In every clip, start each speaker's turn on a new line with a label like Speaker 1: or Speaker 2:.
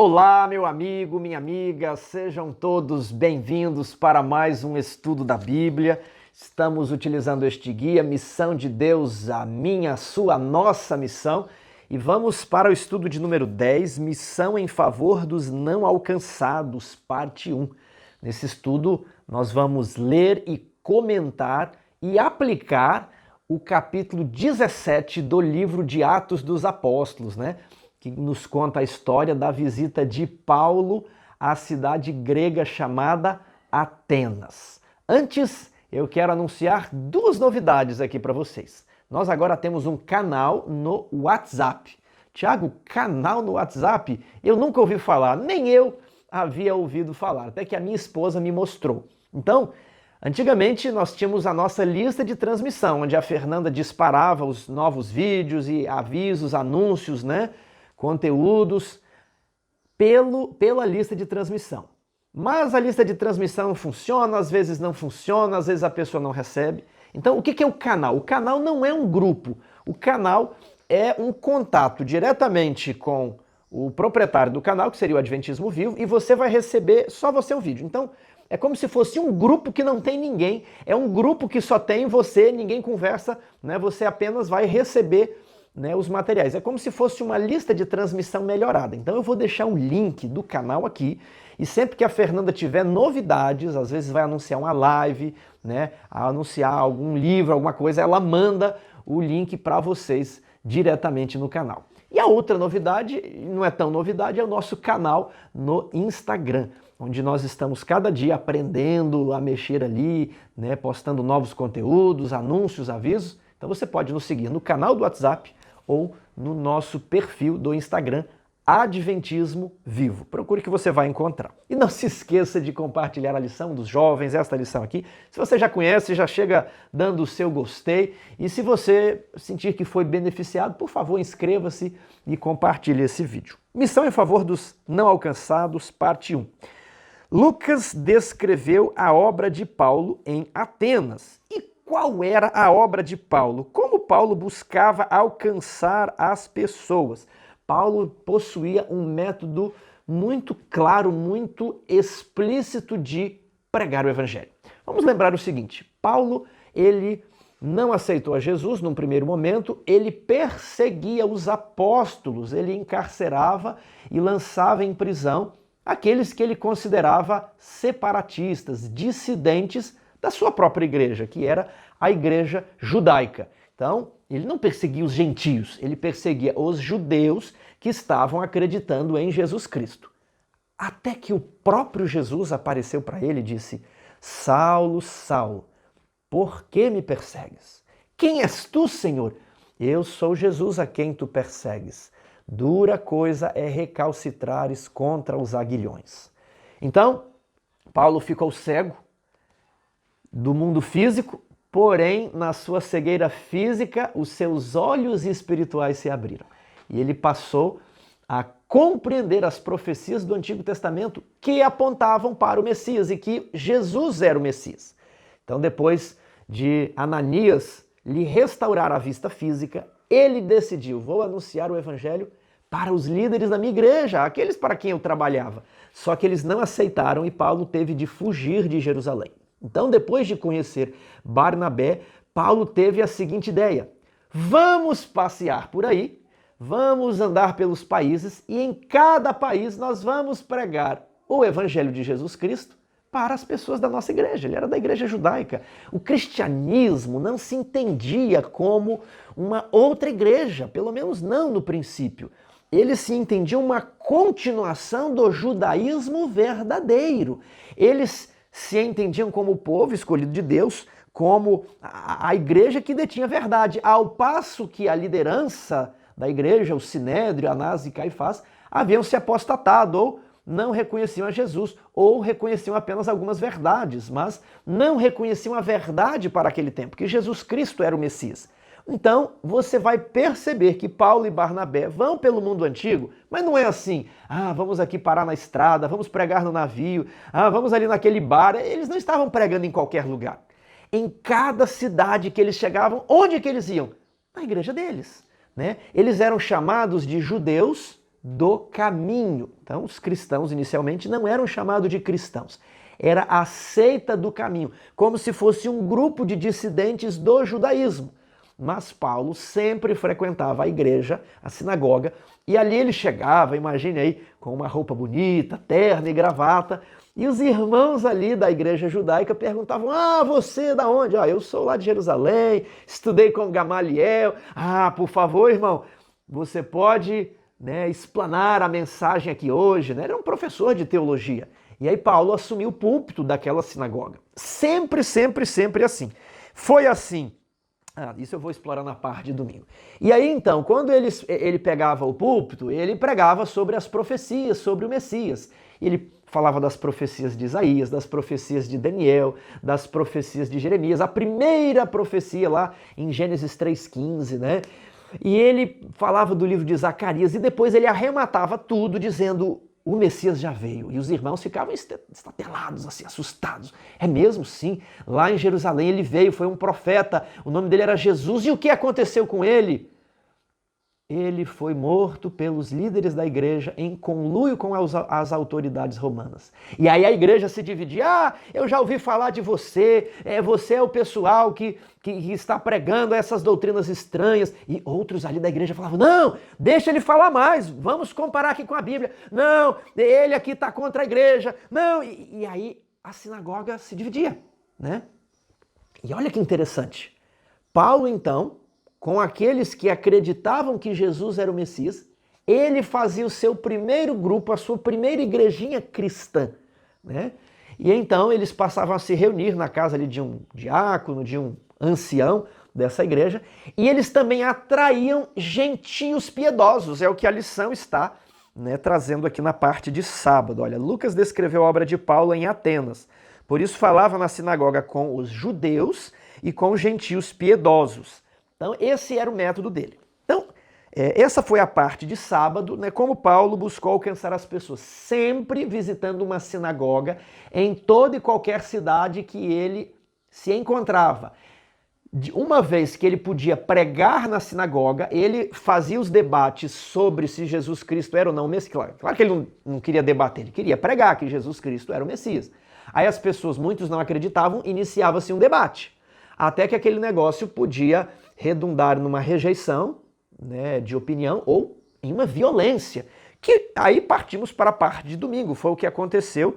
Speaker 1: Olá, meu amigo, minha amiga, sejam todos bem-vindos para mais um estudo da Bíblia. Estamos utilizando este guia, Missão de Deus, a minha, a sua, a nossa missão. E vamos para o estudo de número 10, Missão em favor dos não alcançados, parte 1. Nesse estudo, nós vamos ler e comentar e aplicar o capítulo 17 do livro de Atos dos Apóstolos, que nos conta a história da visita de Paulo à cidade grega chamada Atenas. Antes, eu quero anunciar duas novidades aqui para vocês. Nós agora temos um canal no WhatsApp. Tiago, canal no WhatsApp? Eu nunca ouvi falar, nem eu havia ouvido falar, até que a minha esposa me mostrou. Então, antigamente nós tínhamos a nossa lista de transmissão, onde a Fernanda disparava os novos vídeos e avisos, anúncios, conteúdos pela lista de transmissão. Mas a lista de transmissão funciona, às vezes não funciona, às vezes a pessoa não recebe. Então, o que é o canal? O canal não é um grupo. O canal é um contato diretamente com o proprietário do canal, que seria o Adventismo Vivo, e você vai receber só você o vídeo. Então, é como se fosse um grupo que não tem ninguém, é um grupo que só tem você, ninguém conversa, você apenas vai receber os materiais. É como se fosse uma lista de transmissão melhorada. Então eu vou deixar um link do canal aqui e sempre que a Fernanda tiver novidades, às vezes vai anunciar uma live, anunciar algum livro, alguma coisa, ela manda o link para vocês diretamente no canal. E a outra novidade, não é tão novidade, é o nosso canal no Instagram, onde nós estamos cada dia aprendendo a mexer ali, postando novos conteúdos, anúncios, avisos. Então você pode nos seguir no canal do WhatsApp ou no nosso perfil do Instagram, Adventismo Vivo. Procure que você vai encontrar. E não se esqueça de compartilhar a lição dos jovens, esta lição aqui. Se você já conhece, já chega dando o seu gostei. E se você sentir que foi beneficiado, por favor, inscreva-se e compartilhe esse vídeo. Missão em favor dos não alcançados, parte 1. Lucas descreveu a obra de Paulo em Atenas. E qual era a obra de Paulo? Como Paulo buscava alcançar as pessoas? Paulo possuía um método muito claro, muito explícito de pregar o evangelho. Vamos lembrar o seguinte, Paulo, ele não aceitou a Jesus num primeiro momento, ele perseguia os apóstolos, ele encarcerava e lançava em prisão aqueles que ele considerava separatistas, dissidentes da sua própria igreja, que era a igreja judaica. Então, ele não perseguia os gentios, ele perseguia os judeus que estavam acreditando em Jesus Cristo. Até que o próprio Jesus apareceu para ele e disse: Saulo, Saulo, por que me persegues? Quem és tu, Senhor? Eu sou Jesus a quem tu persegues. Dura coisa é recalcitrares contra os aguilhões. Então, Paulo ficou cego do mundo físico, porém, na sua cegueira física, os seus olhos espirituais se abriram. E ele passou a compreender as profecias do Antigo Testamento que apontavam para o Messias e que Jesus era o Messias. Então, depois de Ananias lhe restaurar a vista física, ele decidiu: vou anunciar o evangelho para os líderes da minha igreja, aqueles para quem eu trabalhava. Só que eles não aceitaram e Paulo teve de fugir de Jerusalém. Então, depois de conhecer Barnabé, Paulo teve a seguinte ideia: vamos passear por aí, vamos andar pelos países e em cada país nós vamos pregar o evangelho de Jesus Cristo para as pessoas da nossa igreja. Ele era da igreja judaica. O cristianismo não se entendia como uma outra igreja, pelo menos não no princípio. Eles se entendiam uma continuação do judaísmo verdadeiro. Eles se entendiam como o povo escolhido de Deus, como a igreja que detinha a verdade, ao passo que a liderança da igreja, o Sinédrio, Anás e Caifás, haviam se apostatado ou não reconheciam a Jesus, ou reconheciam apenas algumas verdades, mas não reconheciam a verdade para aquele tempo, que Jesus Cristo era o Messias. Então, você vai perceber que Paulo e Barnabé vão pelo mundo antigo, mas não é assim: vamos aqui parar na estrada, vamos pregar no navio, vamos ali naquele bar. Eles não estavam pregando em qualquer lugar. Em cada cidade que eles chegavam, onde que eles iam? Na igreja deles. Eles eram chamados de judeus do caminho. Então, os cristãos inicialmente não eram chamados de cristãos, era a seita do caminho, como se fosse um grupo de dissidentes do judaísmo. Mas Paulo sempre frequentava a igreja, a sinagoga, e ali ele chegava, imagine aí, com uma roupa bonita, terno e gravata, e os irmãos ali da igreja judaica perguntavam: ah, você da onde? Ah, eu sou lá de Jerusalém, estudei com Gamaliel. Ah, por favor, irmão, você pode, explanar a mensagem aqui hoje, né? Ele era um professor de teologia. E aí Paulo assumiu o púlpito daquela sinagoga. Sempre, sempre, sempre assim. Foi assim. Isso eu vou explorar na parte de domingo. E aí então, quando ele pegava o púlpito, ele pregava sobre as profecias, sobre o Messias. Ele falava das profecias de Isaías, das profecias de Daniel, das profecias de Jeremias, a primeira profecia lá em Gênesis 3,15, né? E ele falava do livro de Zacarias e depois ele arrematava tudo dizendo: o Messias já veio. E os irmãos ficavam estatelados, assim, assustados. É mesmo? Sim. Lá em Jerusalém ele veio, foi um profeta, o nome dele era Jesus. E o que aconteceu com ele? Ele foi morto pelos líderes da igreja em conluio com as autoridades romanas. E aí a igreja se dividia: ah, eu já ouvi falar de você, você é o pessoal que está pregando essas doutrinas estranhas. E outros ali da igreja falavam: não, deixa ele falar mais, vamos comparar aqui com a Bíblia. Não, ele aqui está contra a igreja. Não, e aí a sinagoga se dividia, né? E olha que interessante. Paulo, então, com aqueles que acreditavam que Jesus era o Messias, ele fazia o seu primeiro grupo, a sua primeira igrejinha cristã, né? E então eles passavam a se reunir na casa ali de um diácono, de um ancião dessa igreja, e eles também atraíam gentios piedosos, é o que a lição está, trazendo aqui na parte de sábado. Olha, Lucas descreveu a obra de Paulo em Atenas, por isso falava na sinagoga com os judeus e com os gentios piedosos. Então, esse era o método dele. Então, essa foi a parte de sábado, como Paulo buscou alcançar as pessoas, sempre visitando uma sinagoga em toda e qualquer cidade que ele se encontrava. Uma vez que ele podia pregar na sinagoga, ele fazia os debates sobre se Jesus Cristo era ou não o Messias. Claro que ele não queria debater, ele queria pregar que Jesus Cristo era o Messias. Aí as pessoas, muitos não acreditavam, iniciava-se um debate. Até que aquele negócio podia redundar numa rejeição, de opinião ou em uma violência. Que aí partimos para a parte de domingo, foi o que aconteceu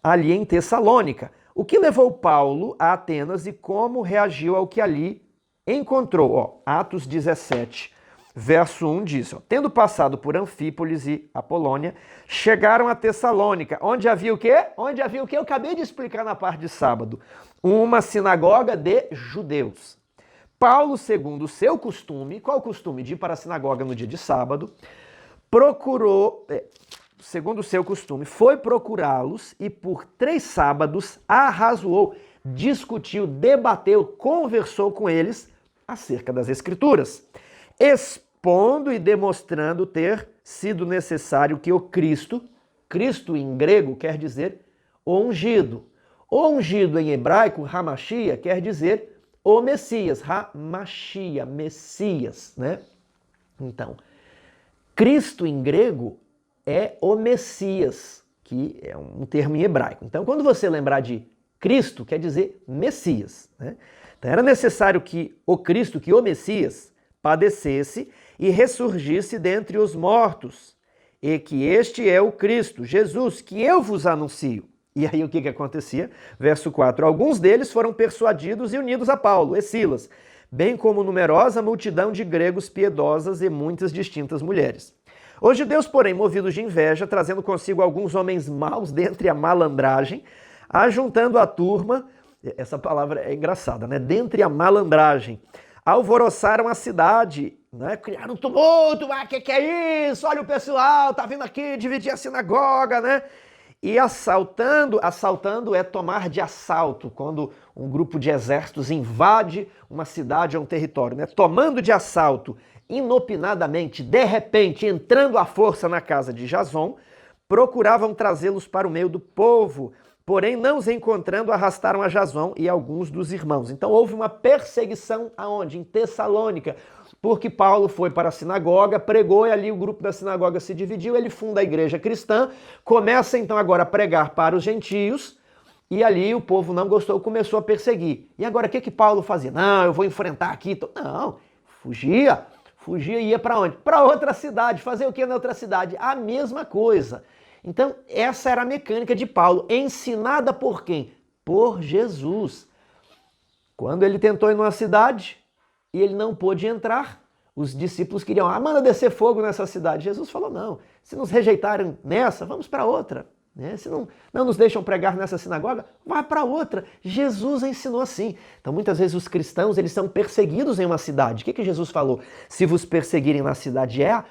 Speaker 1: ali em Tessalônica. O que levou Paulo a Atenas e como reagiu ao que ali encontrou? Atos 17, verso 1 diz: tendo passado por Anfípolis e Apolônia, chegaram a Tessalônica, onde havia o quê? Onde havia o quê? Eu acabei de explicar na parte de sábado. Uma sinagoga de judeus. Paulo, segundo o seu costume, qual o costume? De ir para a sinagoga no dia de sábado, segundo o seu costume, foi procurá-los e por 3 sábados arrazoou, discutiu, debateu, conversou com eles acerca das Escrituras, expondo e demonstrando ter sido necessário que o Cristo em grego quer dizer o ungido. O ungido em hebraico, Hamashia, quer dizer o Messias, Hamashia, Messias, né? Então, Cristo em grego é o Messias, que é um termo em hebraico. Então, quando você lembrar de Cristo, quer dizer Messias, né? Então, era necessário que o Cristo, que o Messias, padecesse e ressurgisse dentre os mortos, e que este é o Cristo, Jesus, que eu vos anuncio. E aí o que acontecia? Verso 4. Alguns deles foram persuadidos e unidos a Paulo e Silas, bem como numerosa multidão de gregos piedosas e muitas distintas mulheres. Os judeus, porém, movidos de inveja, trazendo consigo alguns homens maus dentre a malandragem, ajuntando a turma, essa palavra é engraçada, dentre a malandragem, alvoroçaram a cidade, criaram um tumulto, que é isso? Olha o pessoal, tá vindo aqui dividir a sinagoga, E assaltando é tomar de assalto, quando um grupo de exércitos invade uma cidade ou um território, tomando de assalto, inopinadamente, de repente, entrando à força na casa de Jason, procuravam trazê-los para o meio do povo, porém não os encontrando, arrastaram a Jasão e alguns dos irmãos. Então houve uma perseguição aonde? Em Tessalônica, porque Paulo foi para a sinagoga, pregou e ali o grupo da sinagoga se dividiu, ele funda a igreja cristã, começa então agora a pregar para os gentios, e ali o povo não gostou, começou a perseguir. E agora o que Paulo fazia? Não, eu vou enfrentar aqui. Não, fugia e ia para onde? Para outra cidade. Fazer o que na outra cidade? A mesma coisa. Então essa era a mecânica de Paulo, ensinada por quem? Por Jesus. Quando ele tentou ir numa cidade e ele não pôde entrar, os discípulos queriam, manda descer fogo nessa cidade. Jesus falou, não, se nos rejeitarem nessa, vamos para outra. Se não nos deixam pregar nessa sinagoga, vai para outra. Jesus ensinou assim. Então muitas vezes os cristãos eles são perseguidos em uma cidade. O que Jesus falou? Se vos perseguirem na cidade A,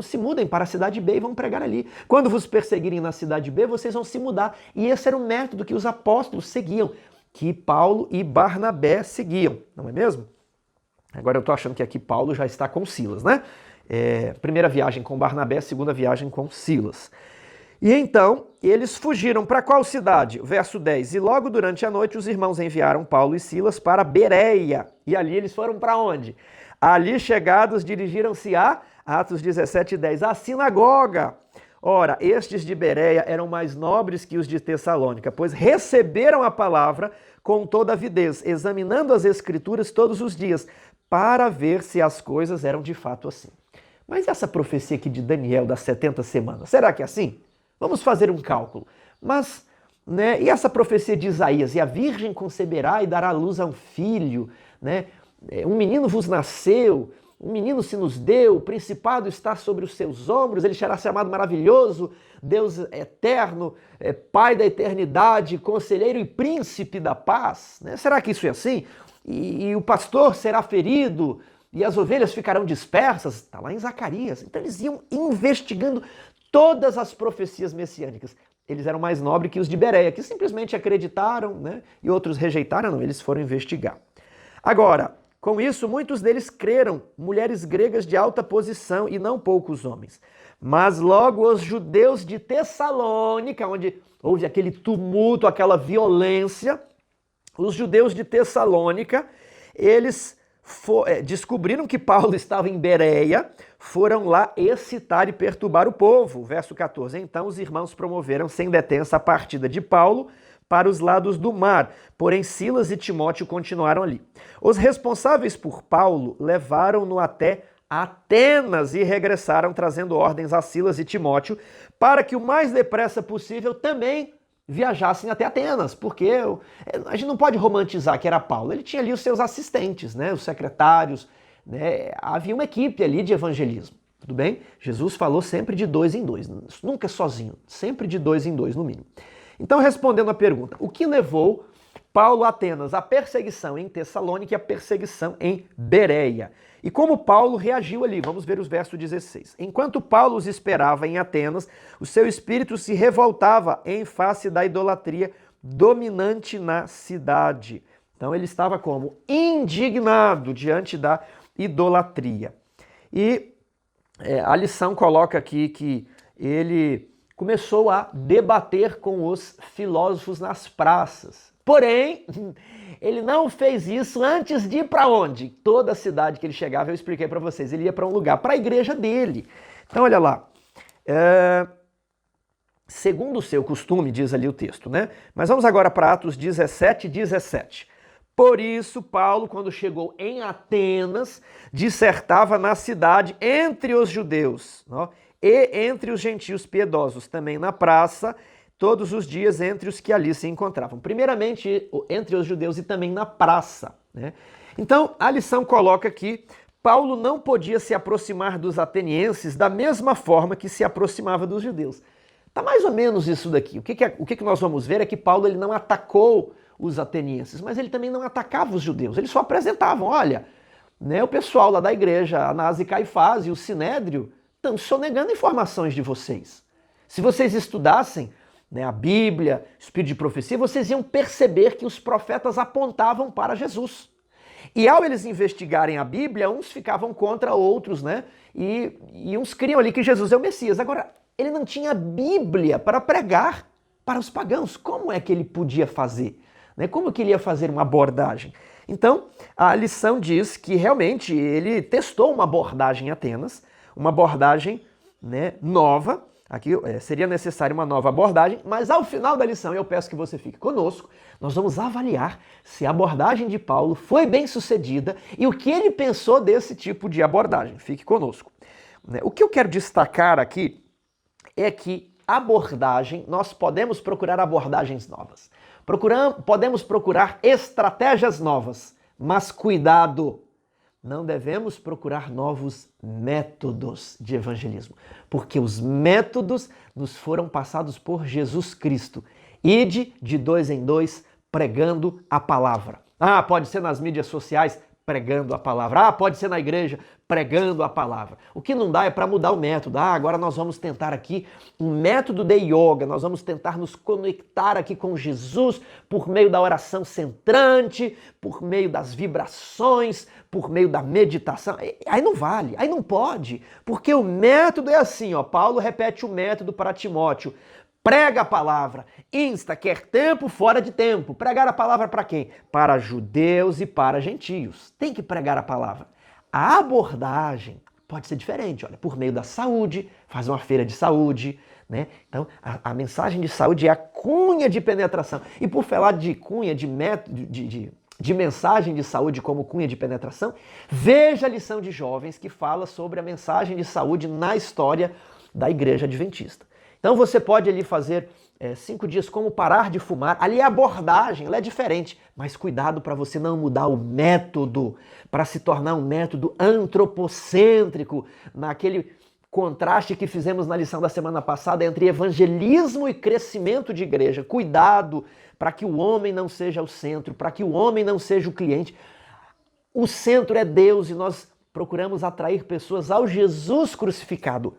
Speaker 1: se mudem para a cidade B e vão pregar ali. Quando vos perseguirem na cidade B, vocês vão se mudar. E esse era o método que os apóstolos seguiam, que Paulo e Barnabé seguiam, não é mesmo? Agora eu estou achando que aqui Paulo já está com Silas, né? Primeira viagem com Barnabé, segunda viagem com Silas. E então, eles fugiram para qual cidade? Verso 10. E logo durante a noite os irmãos enviaram Paulo e Silas para Bereia. E ali eles foram para onde? Ali chegados, dirigiram-se a, Atos 17, 10, a sinagoga. Ora, estes de Bereia eram mais nobres que os de Tessalônica, pois receberam a palavra com toda avidez, examinando as escrituras todos os dias, para ver se as coisas eram de fato assim. Mas essa profecia aqui de Daniel das 70 semanas, será que é assim? Vamos fazer um cálculo. Mas, e essa profecia de Isaías? E a virgem conceberá e dará à luz a um filho, um menino vos nasceu, um menino se nos deu, o principado está sobre os seus ombros, ele será chamado maravilhoso, Deus eterno, Pai da eternidade, conselheiro e príncipe da paz. Será que isso é assim? E o pastor será ferido e as ovelhas ficarão dispersas? Está lá em Zacarias. Então eles iam investigando todas as profecias messiânicas. Eles eram mais nobres que os de Bereia, que simplesmente acreditaram, e outros rejeitaram, não, eles foram investigar. Agora, com isso, muitos deles creram, mulheres gregas de alta posição e não poucos homens. Mas logo os judeus de Tessalônica, onde houve aquele tumulto, aquela violência, os judeus de Tessalônica, eles descobriram que Paulo estava em Bereia, foram lá excitar e perturbar o povo. Verso 14. Então os irmãos promoveram sem detença a partida de Paulo para os lados do mar, porém Silas e Timóteo continuaram ali. Os responsáveis por Paulo levaram-no até Atenas e regressaram trazendo ordens a Silas e Timóteo para que o mais depressa possível também viajassem até Atenas, porque a gente não pode romantizar que era Paulo. Ele tinha ali os seus assistentes, os secretários, havia uma equipe ali de evangelismo, tudo bem? Jesus falou sempre de 2 em 2, nunca sozinho, sempre de 2 em 2 no mínimo. Então, respondendo à pergunta, o que levou Paulo a Atenas? A perseguição em Tessalônica e a perseguição em Bereia. E como Paulo reagiu ali? Vamos ver os versos 16. Enquanto Paulo os esperava em Atenas, o seu espírito se revoltava em face da idolatria dominante na cidade. Então ele estava como? Indignado diante da idolatria. E a lição coloca aqui que ele começou a debater com os filósofos nas praças. Porém, ele não fez isso antes de ir para onde? Toda cidade que ele chegava, eu expliquei para vocês, ele ia para um lugar, para a igreja dele. Então, olha lá. Segundo o seu costume, diz ali o texto, Mas vamos agora para Atos 17, 17. Por isso, Paulo, quando chegou em Atenas, dissertava na cidade entre os judeus, e entre os gentios piedosos, também na praça, todos os dias entre os que ali se encontravam. Primeiramente, entre os judeus e também na praça. Então, a lição coloca que Paulo não podia se aproximar dos atenienses da mesma forma que se aproximava dos judeus. Tá mais ou menos isso daqui. O que nós vamos ver é que Paulo ele não atacou os atenienses, mas ele também não atacava os judeus. Eles só apresentavam, olha, o pessoal lá da igreja, Anás e Caifás e o Sinédrio, estão sonegando informações de vocês. Se vocês estudassem a Bíblia, Espírito de Profecia, vocês iam perceber que os profetas apontavam para Jesus. E ao eles investigarem a Bíblia, uns ficavam contra outros, e uns criam ali que Jesus é o Messias. Agora, ele não tinha Bíblia para pregar. para os pagãos. Como é que ele podia fazer? Né? Como que ele ia fazer uma abordagem? Então, a lição diz que realmente ele testou uma abordagem em Atenas, uma abordagem, né, nova. Aqui seria necessária uma nova abordagem, mas ao final da lição eu peço que você fique conosco. Nós vamos avaliar se a abordagem de Paulo foi bem sucedida e o que ele pensou desse tipo de abordagem. Fique conosco. O que eu quero destacar aqui é que abordagem, nós podemos procurar abordagens novas. Podemos procurar estratégias novas, mas cuidado! Não devemos procurar novos métodos de evangelismo, porque os métodos nos foram passados por Jesus Cristo. Ide de 2 em 2 pregando a palavra. Pode ser nas mídias sociais pregando a palavra. Pode ser na igreja pregando a palavra. O que não dá é para mudar o método. Agora nós vamos tentar aqui um método de yoga, nós vamos tentar nos conectar aqui com Jesus por meio da oração centrante, por meio das vibrações, por meio da meditação. Aí não vale, aí não pode, porque o método é assim, Paulo repete o método para Timóteo. Prega a palavra, insta, quer tempo, fora de tempo. Pregar a palavra para quem? Para judeus e para gentios. Tem que pregar a palavra. A abordagem pode ser diferente, olha, por meio da saúde, faz uma feira de saúde, né? Então, a mensagem de saúde é a cunha de penetração. E por falar de cunha, de mensagem de saúde como cunha de penetração, veja a lição de jovens que fala sobre a mensagem de saúde na história da Igreja Adventista. Então você pode ali fazer 5 dias como parar de fumar. Ali a abordagem ela é diferente, mas cuidado para você não mudar o método, para se tornar um método antropocêntrico, naquele contraste que fizemos na lição da semana passada entre evangelismo e crescimento de igreja. Cuidado para que o homem não seja o centro, para que o homem não seja o cliente. O centro é Deus e nós procuramos atrair pessoas ao Jesus crucificado.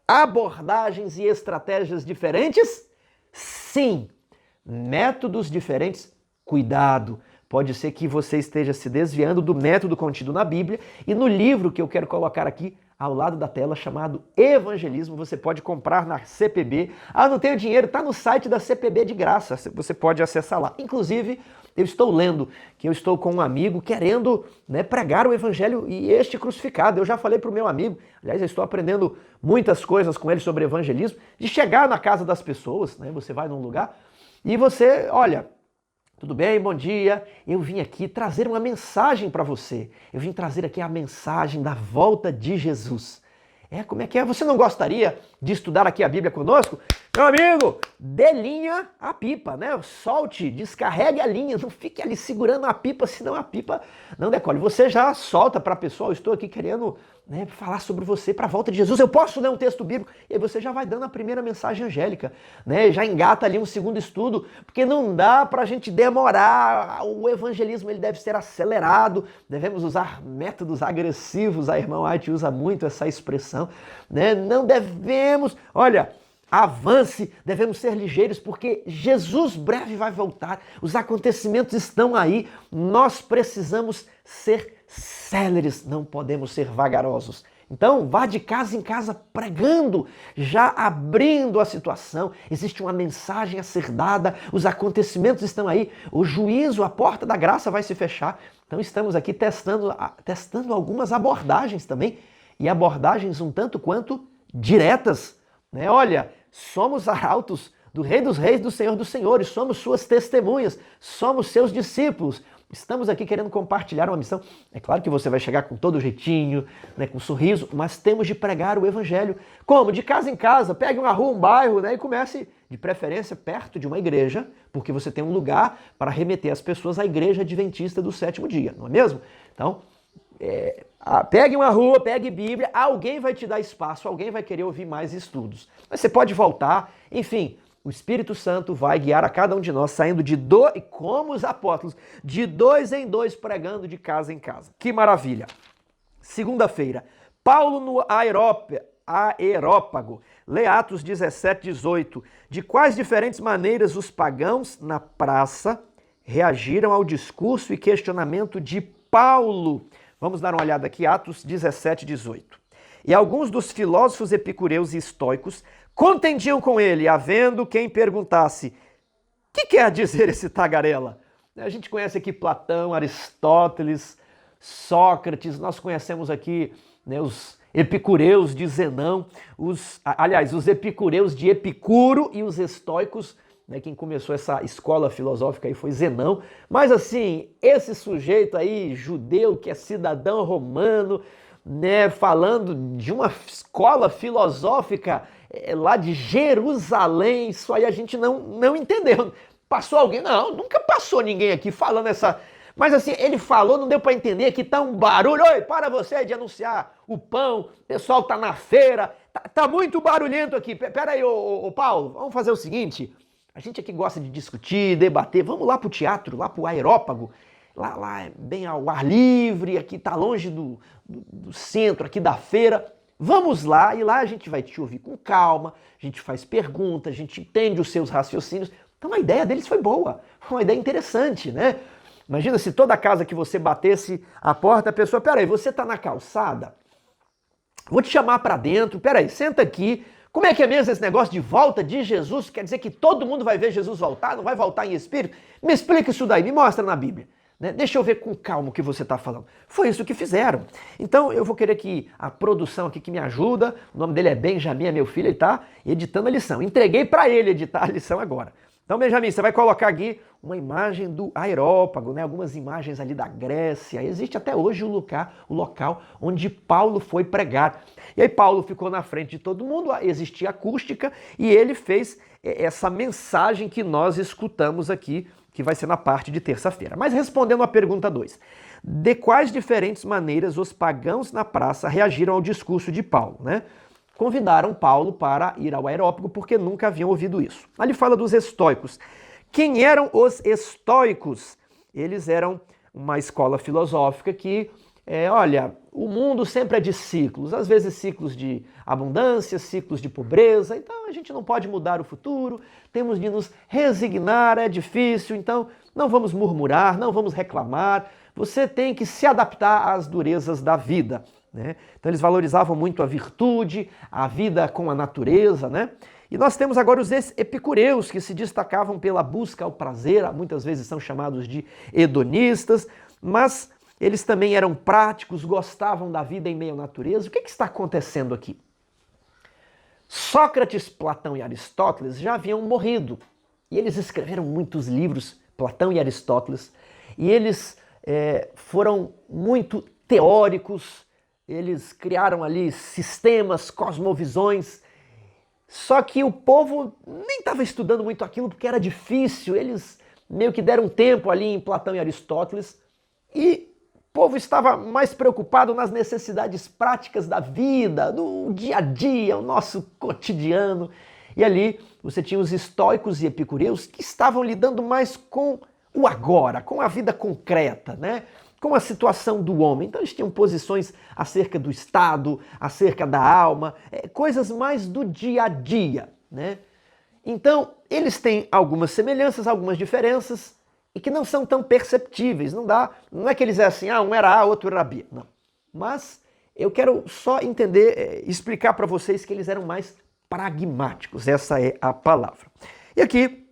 Speaker 1: Abordagens e estratégias diferentes? Sim. Métodos diferentes? Cuidado. Pode ser que você esteja se desviando do método contido na Bíblia e no livro que eu quero colocar aqui ao lado da tela, chamado Evangelismo, você pode comprar na CPB. Não tenho dinheiro, está no site da CPB de graça, você pode acessar lá. Inclusive, eu estou lendo que eu estou com um amigo querendo, pregar o evangelho e este crucificado. Eu já falei para o meu amigo, aliás, eu estou aprendendo muitas coisas com ele sobre evangelismo, de chegar na casa das pessoas, você vai num lugar e você, olha, tudo bem, bom dia, eu vim aqui trazer uma mensagem para você. Eu vim trazer aqui a mensagem da volta de Jesus. Como é que é? Você não gostaria de estudar aqui a Bíblia conosco? Meu amigo, dê linha à pipa, Solte, descarregue a linha, não fique ali segurando a pipa, senão a pipa não decola. Você já solta para a pessoa, eu estou aqui querendo falar sobre você para a volta de Jesus. Eu posso ler um texto bíblico? E aí você já vai dando a primeira mensagem angélica, Já engata ali um segundo estudo, porque não dá para a gente demorar. O evangelismo ele deve ser acelerado, devemos usar métodos agressivos. A irmã White usa muito essa expressão, Não devemos, olha, avance, devemos ser ligeiros, porque Jesus breve vai voltar, os acontecimentos estão aí, nós precisamos ser céleres, não podemos ser vagarosos. Então, vá de casa em casa pregando, já abrindo a situação, existe uma mensagem a ser dada, os acontecimentos estão aí, o juízo, a porta da graça vai se fechar. Então, estamos aqui testando algumas abordagens também, e abordagens um tanto quanto diretas, Olha, somos arautos do Rei dos Reis, do Senhor dos Senhores, somos suas testemunhas, somos seus discípulos. Estamos aqui querendo compartilhar uma missão. É claro que você vai chegar com todo jeitinho, com sorriso, mas temos de pregar o evangelho. Como? De casa em casa, pegue uma rua, um bairro, e comece, de preferência, perto de uma igreja, porque você tem um lugar para remeter as pessoas à igreja adventista do sétimo dia, não é mesmo? Então, pegue uma rua, pegue Bíblia, alguém vai te dar espaço, alguém vai querer ouvir mais estudos. Mas você pode voltar, enfim, o Espírito Santo vai guiar a cada um de nós, saindo como os apóstolos, de 2 em 2, pregando de casa em casa. Que maravilha! Segunda-feira, Paulo no Aerópago. Lê Atos 17, 18. De quais diferentes maneiras os pagãos na praça reagiram ao discurso e questionamento de Paulo. Vamos dar uma olhada aqui, Atos 17, 18. E alguns dos filósofos epicureus e estoicos Contendiam com ele, havendo quem perguntasse: que quer dizer esse tagarela? A gente conhece aqui Platão, Aristóteles, Sócrates, nós conhecemos aqui, né, os epicureus de Zenão, os epicureus de Epicuro e os estoicos, né, quem começou essa escola filosófica aí foi Zenão. Mas assim, esse sujeito aí, judeu, que é cidadão romano, né, falando de uma escola filosófica lá de Jerusalém, isso aí a gente não entendeu. Passou alguém? Não, nunca passou ninguém aqui falando essa... Mas assim, ele falou, não deu para entender que tá um barulho. Oi, para você de anunciar o pão, o pessoal tá na feira, tá muito barulhento aqui. Pera aí, ô Paulo, vamos fazer o seguinte, a gente aqui gosta de discutir, debater, vamos lá pro teatro, lá pro Aerópago, lá é bem ao ar livre, aqui tá longe do centro, aqui da feira. Vamos lá, e lá a gente vai te ouvir com calma, a gente faz perguntas, a gente entende os seus raciocínios. Então a ideia deles foi boa, foi uma ideia interessante, né? Imagina se toda casa que você batesse a porta, a pessoa, peraí, você tá na calçada? Vou te chamar para dentro, peraí, senta aqui. Como é que é mesmo esse negócio de volta de Jesus? Quer dizer que todo mundo vai ver Jesus voltar, não vai voltar em espírito? Me explica isso daí, me mostra na Bíblia. Né? Deixa eu ver com calma o que você está falando. Foi isso que fizeram. Então eu vou querer que a produção aqui que me ajuda, o nome dele é Benjamin, é meu filho, ele está editando a lição. Entreguei para ele editar a lição agora. Então, Benjamin, você vai colocar aqui uma imagem do Aerópago, né? Algumas imagens ali da Grécia. Existe até hoje o local onde Paulo foi pregar. E aí Paulo ficou na frente de todo mundo, existia acústica, e ele fez essa mensagem que nós escutamos aqui, que vai ser na parte de terça-feira. Mas respondendo à pergunta 2, de quais diferentes maneiras os pagãos na praça reagiram ao discurso de Paulo, né? Convidaram Paulo para ir ao Aerópago porque nunca haviam ouvido isso. Ali fala dos estoicos. Quem eram os estoicos? Eles eram uma escola filosófica que, olha, o mundo sempre é de ciclos, às vezes ciclos de abundância, ciclos de pobreza, então a gente não pode mudar o futuro, temos de nos resignar, é difícil, então não vamos murmurar, não vamos reclamar, você tem que se adaptar às durezas da vida. Né? Então eles valorizavam muito a virtude, a vida com a natureza, né? E nós temos agora os epicureus, que se destacavam pela busca ao prazer, muitas vezes são chamados de hedonistas, mas eles também eram práticos, gostavam da vida em meio à natureza. O que está acontecendo aqui? Sócrates, Platão e Aristóteles já haviam morrido, e eles escreveram muitos livros, Platão e Aristóteles, e eles foram muito teóricos. Eles criaram ali sistemas, cosmovisões, só que o povo nem estava estudando muito aquilo porque era difícil, eles meio que deram tempo ali em Platão e Aristóteles e o povo estava mais preocupado nas necessidades práticas da vida, no dia a dia, o nosso cotidiano. E ali você tinha os estoicos e epicureus que estavam lidando mais com o agora, com a vida concreta, né? Com a situação do homem. Então eles tinham posições acerca do Estado, acerca da alma, coisas mais do dia a dia, né? Então eles têm algumas semelhanças, algumas diferenças, e que não são tão perceptíveis. Não é que eles é assim, um era A, outro era B, não. Mas eu quero só entender, explicar para vocês que eles eram mais pragmáticos, essa é a palavra. E aqui,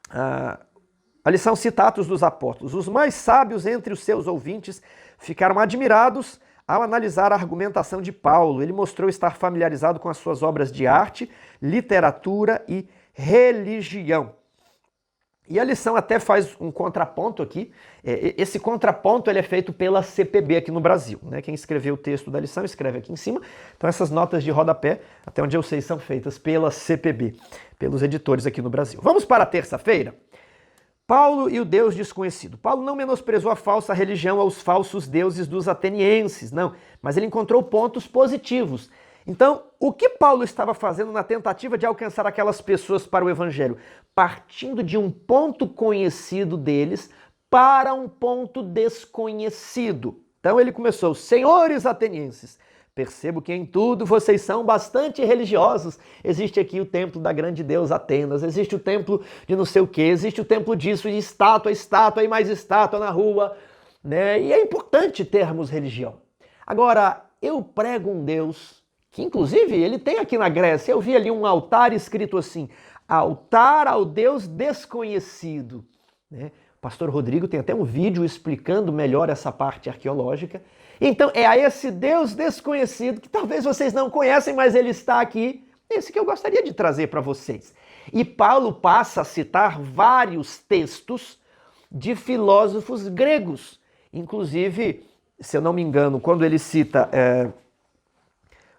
Speaker 1: a lição cita Atos dos Apóstolos. Os mais sábios entre os seus ouvintes ficaram admirados ao analisar a argumentação de Paulo. Ele mostrou estar familiarizado com as suas obras de arte, literatura e religião. E a lição até faz um contraponto aqui. Esse contraponto ele é feito pela CPB aqui no Brasil, né? Quem escreveu o texto da lição escreve aqui em cima. Então essas notas de rodapé, até onde eu sei, são feitas pela CPB, pelos editores aqui no Brasil. Vamos para a terça-feira? Paulo e o Deus desconhecido. Paulo não menosprezou a falsa religião aos falsos deuses dos atenienses, não, mas ele encontrou pontos positivos. Então, o que Paulo estava fazendo na tentativa de alcançar aquelas pessoas para o evangelho? Partindo de um ponto conhecido deles para um ponto desconhecido. Então ele começou: senhores atenienses, percebo que em tudo vocês são bastante religiosos. Existe aqui o templo da grande deusa Atenas, existe o templo de não sei o que, existe o templo disso, e estátua e mais estátua na rua, né? E é importante termos religião. Agora, eu prego um Deus que inclusive ele tem aqui na Grécia. Eu vi ali um altar escrito assim, altar ao Deus desconhecido, né? O pastor Rodrigo tem até um vídeo explicando melhor essa parte arqueológica. Então é a esse Deus desconhecido, que talvez vocês não conhecem, mas ele está aqui, esse que eu gostaria de trazer para vocês. E Paulo passa a citar vários textos de filósofos gregos. Inclusive, se eu não me engano, quando ele cita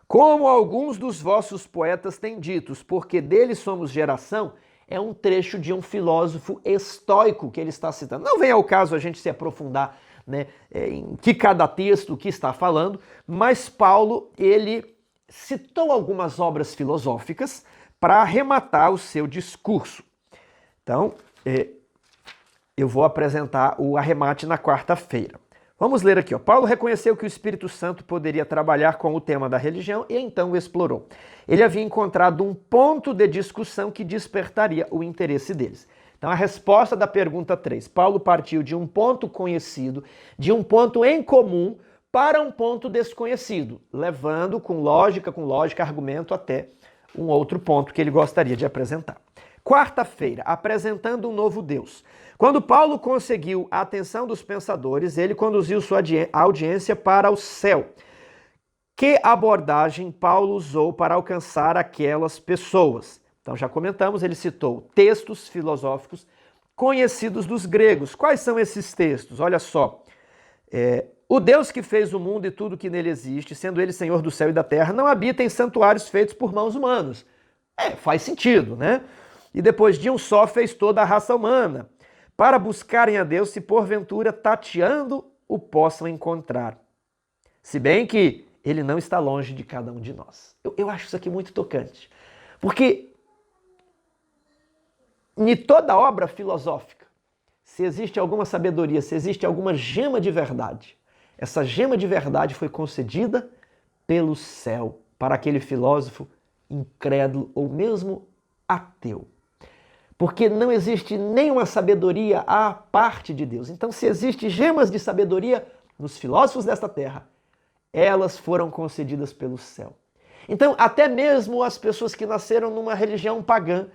Speaker 1: como alguns dos vossos poetas têm ditos, porque deles somos geração, é um trecho de um filósofo estoico que ele está citando. Não vem ao caso a gente se aprofundar, né, em que cada texto que está falando, mas Paulo, ele citou algumas obras filosóficas para arrematar o seu discurso. Então, eu vou apresentar o arremate na quarta-feira. Vamos ler aqui, ó. Paulo reconheceu que o Espírito Santo poderia trabalhar com o tema da religião e então o explorou. Ele havia encontrado um ponto de discussão que despertaria o interesse deles. Então, a resposta da pergunta 3. Paulo partiu de um ponto conhecido, de um ponto em comum, para um ponto desconhecido, levando com lógica, argumento até um outro ponto que ele gostaria de apresentar. Quarta-feira, apresentando um novo Deus. Quando Paulo conseguiu a atenção dos pensadores, ele conduziu sua audiência para o céu. Que abordagem Paulo usou para alcançar aquelas pessoas? Então já comentamos, ele citou textos filosóficos conhecidos dos gregos. Quais são esses textos? Olha só. O Deus que fez o mundo e tudo que nele existe, sendo ele Senhor do céu e da terra, não habita em santuários feitos por mãos humanas. Faz sentido, né? E depois de um só fez toda a raça humana, para buscarem a Deus se porventura tateando o possam encontrar. Se bem que ele não está longe de cada um de nós. Eu acho isso aqui muito tocante. Porque em toda obra filosófica, se existe alguma sabedoria, se existe alguma gema de verdade, essa gema de verdade foi concedida pelo céu para aquele filósofo incrédulo ou mesmo ateu. Porque não existe nenhuma sabedoria à parte de Deus. Então, se existem gemas de sabedoria nos filósofos desta terra, elas foram concedidas pelo céu. Então, até mesmo as pessoas que nasceram numa religião pagã,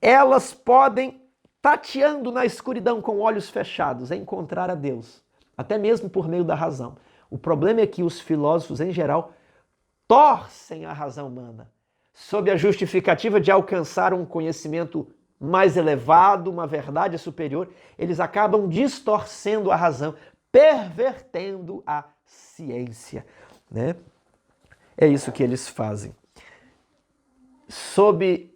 Speaker 1: elas podem, tateando na escuridão com olhos fechados, encontrar a Deus. Até mesmo por meio da razão. O problema é que os filósofos, em geral, torcem a razão humana, sob a justificativa de alcançar um conhecimento mais elevado, uma verdade superior, eles acabam distorcendo a razão, pervertendo a ciência, né? É isso que eles fazem. Sob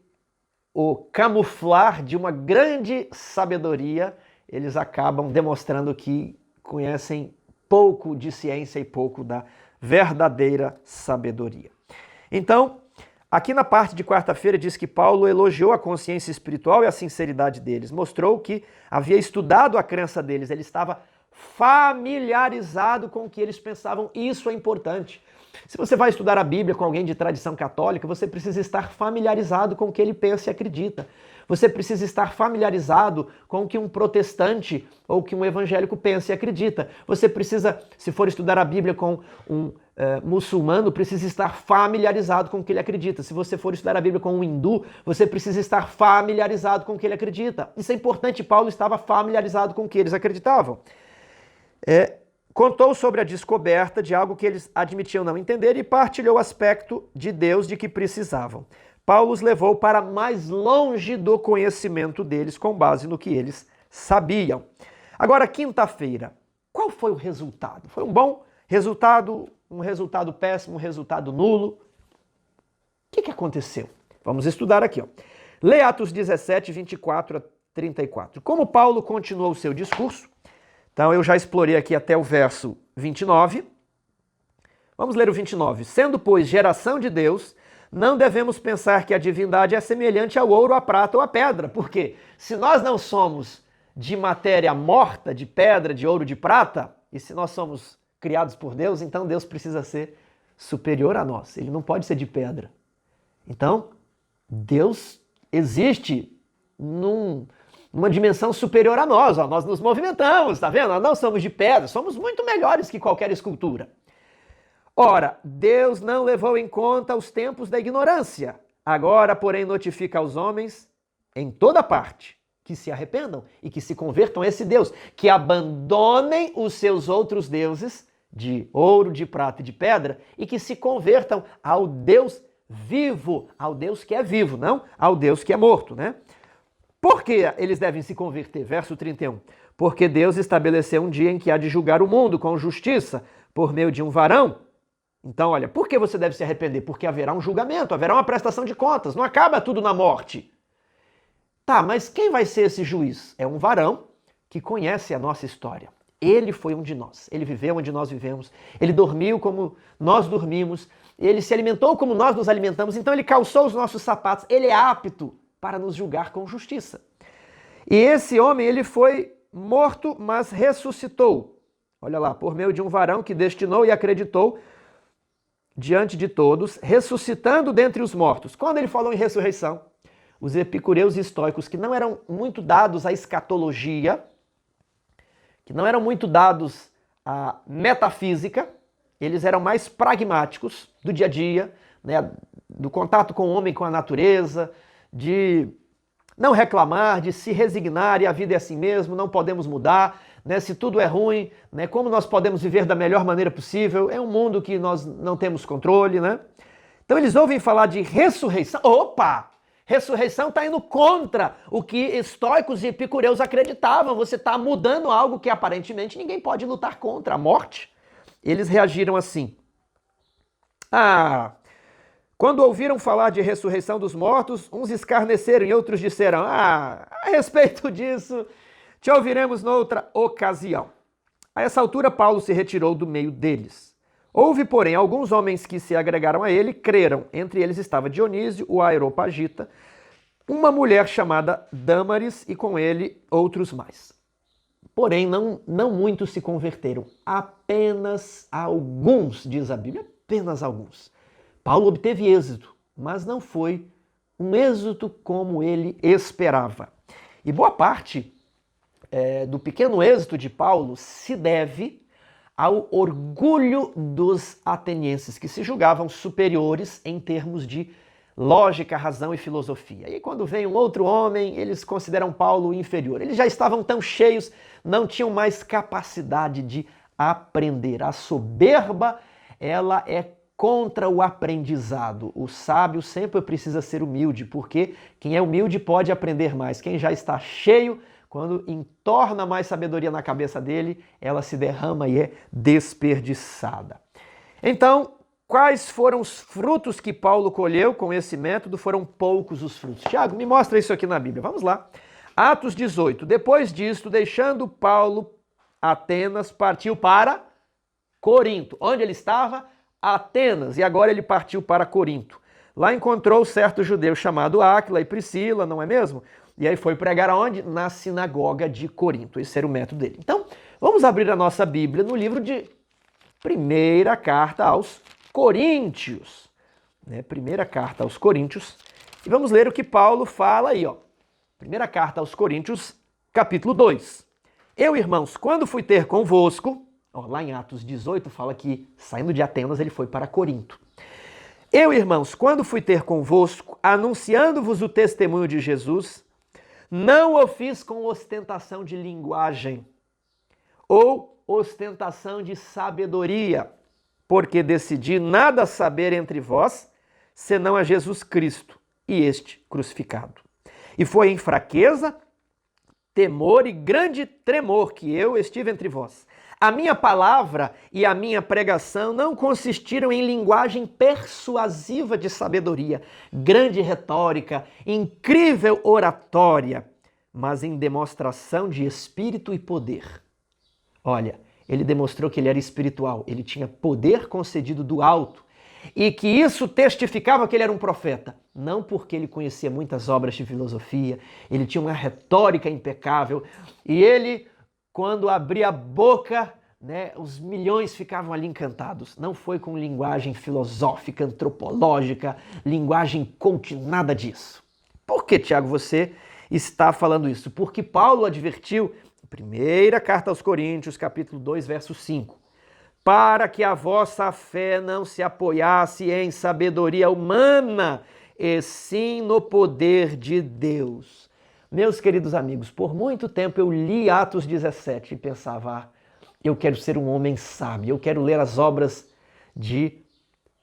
Speaker 1: o camuflar de uma grande sabedoria, eles acabam demonstrando que conhecem pouco de ciência e pouco da verdadeira sabedoria. Então, aqui na parte de quarta-feira diz que Paulo elogiou a consciência espiritual e a sinceridade deles, mostrou que havia estudado a crença deles, ele estava familiarizado com o que eles pensavam, isso é importante. Se você vai estudar a Bíblia com alguém de tradição católica, você precisa estar familiarizado com o que ele pensa e acredita. Você precisa estar familiarizado com o que um protestante ou que um evangélico pensa e acredita. Você precisa, se for estudar a Bíblia com um muçulmano, precisa estar familiarizado com o que ele acredita. Se você for estudar a Bíblia com um hindu, você precisa estar familiarizado com o que ele acredita. Isso é importante, Paulo estava familiarizado com o que eles acreditavam. Contou sobre a descoberta de algo que eles admitiam não entender e partilhou o aspecto de Deus de que precisavam. Paulo os levou para mais longe do conhecimento deles com base no que eles sabiam. Agora, quinta-feira, qual foi o resultado? Foi um bom resultado, um resultado péssimo, um resultado nulo? O que aconteceu? Vamos estudar aqui, ó. Lê Atos 17, 24 a 34. Como Paulo continuou o seu discurso, então eu já explorei aqui até o verso 29. Vamos ler o 29. Sendo, pois, geração de Deus, não devemos pensar que a divindade é semelhante ao ouro, à prata ou à pedra. Porque se nós não somos de matéria morta, de pedra, de ouro, de prata, e se nós somos criados por Deus, então Deus precisa ser superior a nós. Ele não pode ser de pedra. Então, Deus existe numa dimensão superior a nós. Ó, nós nos movimentamos, tá vendo? Nós não somos de pedra, somos muito melhores que qualquer escultura. Ora, Deus não levou em conta os tempos da ignorância. Agora, porém, notifica aos homens em toda parte que se arrependam e que se convertam a esse Deus, que abandonem os seus outros deuses de ouro, de prata e de pedra e que se convertam ao Deus vivo, ao Deus que é vivo, não ao Deus que é morto, né? Por que eles devem se converter? Verso 31. Porque Deus estabeleceu um dia em que há de julgar o mundo com justiça por meio de um varão. Então, olha, por que você deve se arrepender? Porque haverá um julgamento, haverá uma prestação de contas, não acaba tudo na morte. Tá, mas quem vai ser esse juiz? É um varão que conhece a nossa história. Ele foi um de nós, ele viveu onde nós vivemos, ele dormiu como nós dormimos, ele se alimentou como nós nos alimentamos, então ele calçou os nossos sapatos, ele é apto para nos julgar com justiça. E esse homem, ele foi morto, mas ressuscitou. Olha lá, por meio de um varão que destinou e acreditou diante de todos, ressuscitando dentre os mortos. Quando ele falou em ressurreição, os epicureus e estoicos, que não eram muito dados à escatologia, que não eram muito dados à metafísica, eles eram mais pragmáticos do dia a dia, né, do contato com o homem, com a natureza, de não reclamar, de se resignar, e a vida é assim mesmo, não podemos mudar, né, se tudo é ruim, né, como nós podemos viver da melhor maneira possível, é um mundo que nós não temos controle, né? Então eles ouvem falar de ressurreição, opa! Ressurreição está indo contra o que estoicos e epicureus acreditavam. Você está mudando algo que aparentemente ninguém pode lutar contra, a morte. Eles reagiram assim. Quando ouviram falar de ressurreição dos mortos, uns escarneceram e outros disseram, a respeito disso, te ouviremos noutra ocasião. A essa altura, Paulo se retirou do meio deles. Houve, porém, alguns homens que se agregaram a ele, creram. Entre eles estava Dionísio, o Areopagita, uma mulher chamada Dâmaris e com ele outros mais. Porém, não muitos se converteram. Apenas alguns, diz a Bíblia, apenas alguns. Paulo obteve êxito, mas não foi um êxito como ele esperava. E boa parte do pequeno êxito de Paulo se deve ao orgulho dos atenienses, que se julgavam superiores em termos de lógica, razão e filosofia. E quando vem um outro homem, eles consideram Paulo inferior. Eles já estavam tão cheios, não tinham mais capacidade de aprender. A soberba, ela é contra o aprendizado. O sábio sempre precisa ser humilde, porque quem é humilde pode aprender mais. Quem já está cheio, quando entorna mais sabedoria na cabeça dele, ela se derrama e é desperdiçada. Então, quais foram os frutos que Paulo colheu com esse método? Foram poucos os frutos. Tiago, me mostra isso aqui na Bíblia. Vamos lá. Atos 18. Depois disto, deixando Paulo Atenas, partiu para Corinto. Onde ele estava? Atenas. E agora ele partiu para Corinto. Lá encontrou certo judeu chamado Áquila e Priscila, não é mesmo? E aí foi pregar aonde? Na sinagoga de Corinto. Esse era o método dele. Então, vamos abrir a nossa Bíblia no livro de Primeira Carta aos Coríntios. Primeira Carta aos Coríntios. E vamos ler o que Paulo fala aí, ó. Primeira Carta aos Coríntios, capítulo 2. Eu, irmãos, quando fui ter convosco, lá em Atos 18 fala que saindo de Atenas ele foi para Corinto. Eu, irmãos, quando fui ter convosco, anunciando-vos o testemunho de Jesus, não o fiz com ostentação de linguagem ou ostentação de sabedoria, porque decidi nada saber entre vós, senão a Jesus Cristo e este crucificado. E foi em fraqueza, temor e grande tremor que eu estive entre vós. A minha palavra e a minha pregação não consistiram em linguagem persuasiva de sabedoria, grande retórica, incrível oratória, mas em demonstração de espírito e poder. Olha, ele demonstrou que ele era espiritual, ele tinha poder concedido do alto e que isso testificava que ele era um profeta. Não porque ele conhecia muitas obras de filosofia, ele tinha uma retórica impecável e ele, quando abria a boca, os milhões ficavam ali encantados. Não foi com linguagem filosófica, antropológica, linguagem coach, nada disso. Por que, Tiago, você está falando isso? Porque Paulo advertiu, primeira carta aos Coríntios, capítulo 2, verso 5. para que a vossa fé não se apoiasse em sabedoria humana, e sim no poder de Deus. Meus queridos amigos, por muito tempo eu li Atos 17 e pensava, eu quero ser um homem sábio, eu quero ler as obras de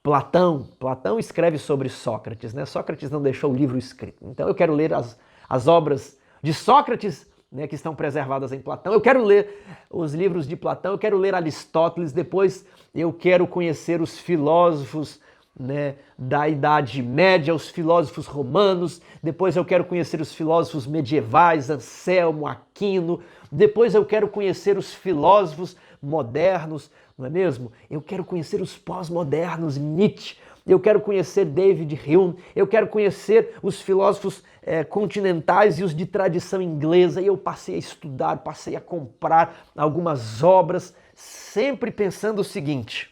Speaker 1: Platão. Platão escreve sobre Sócrates, né? Sócrates não deixou o livro escrito. Então eu quero ler as obras de Sócrates, né, que estão preservadas em Platão. Eu quero ler os livros de Platão, eu quero ler Aristóteles, depois eu quero conhecer os filósofos, né, da Idade Média, os filósofos romanos, depois eu quero conhecer os filósofos medievais, Anselmo, Aquino, depois eu quero conhecer os filósofos modernos, não é mesmo? Eu quero conhecer os pós-modernos, Nietzsche, eu quero conhecer David Hume, eu quero conhecer os filósofos continentais e os de tradição inglesa. E eu passei a estudar, passei a comprar algumas obras, sempre pensando o seguinte: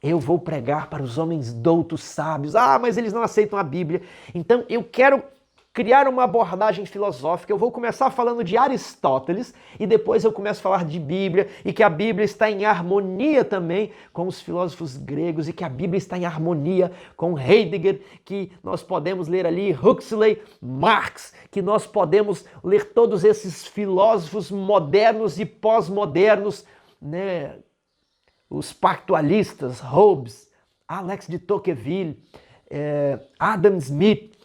Speaker 1: eu vou pregar para os homens doutos, sábios. Ah, mas eles não aceitam a Bíblia. Então eu quero criar uma abordagem filosófica. Eu vou começar falando de Aristóteles e depois eu começo a falar de Bíblia e que a Bíblia está em harmonia também com os filósofos gregos e que a Bíblia está em harmonia com Heidegger, que nós podemos ler ali Huxley, Marx, que nós podemos ler todos esses filósofos modernos e pós-modernos, né? Os pactualistas, Hobbes, Alex de Tocqueville, Adam Smith.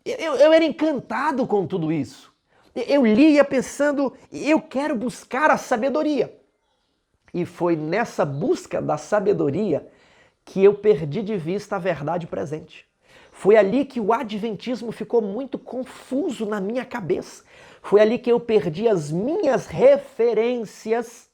Speaker 1: Eu era encantado com tudo isso. Eu lia pensando, eu quero buscar a sabedoria. E foi nessa busca da sabedoria que eu perdi de vista a verdade presente. Foi ali que o adventismo ficou muito confuso na minha cabeça. Foi ali que eu perdi as minhas referências,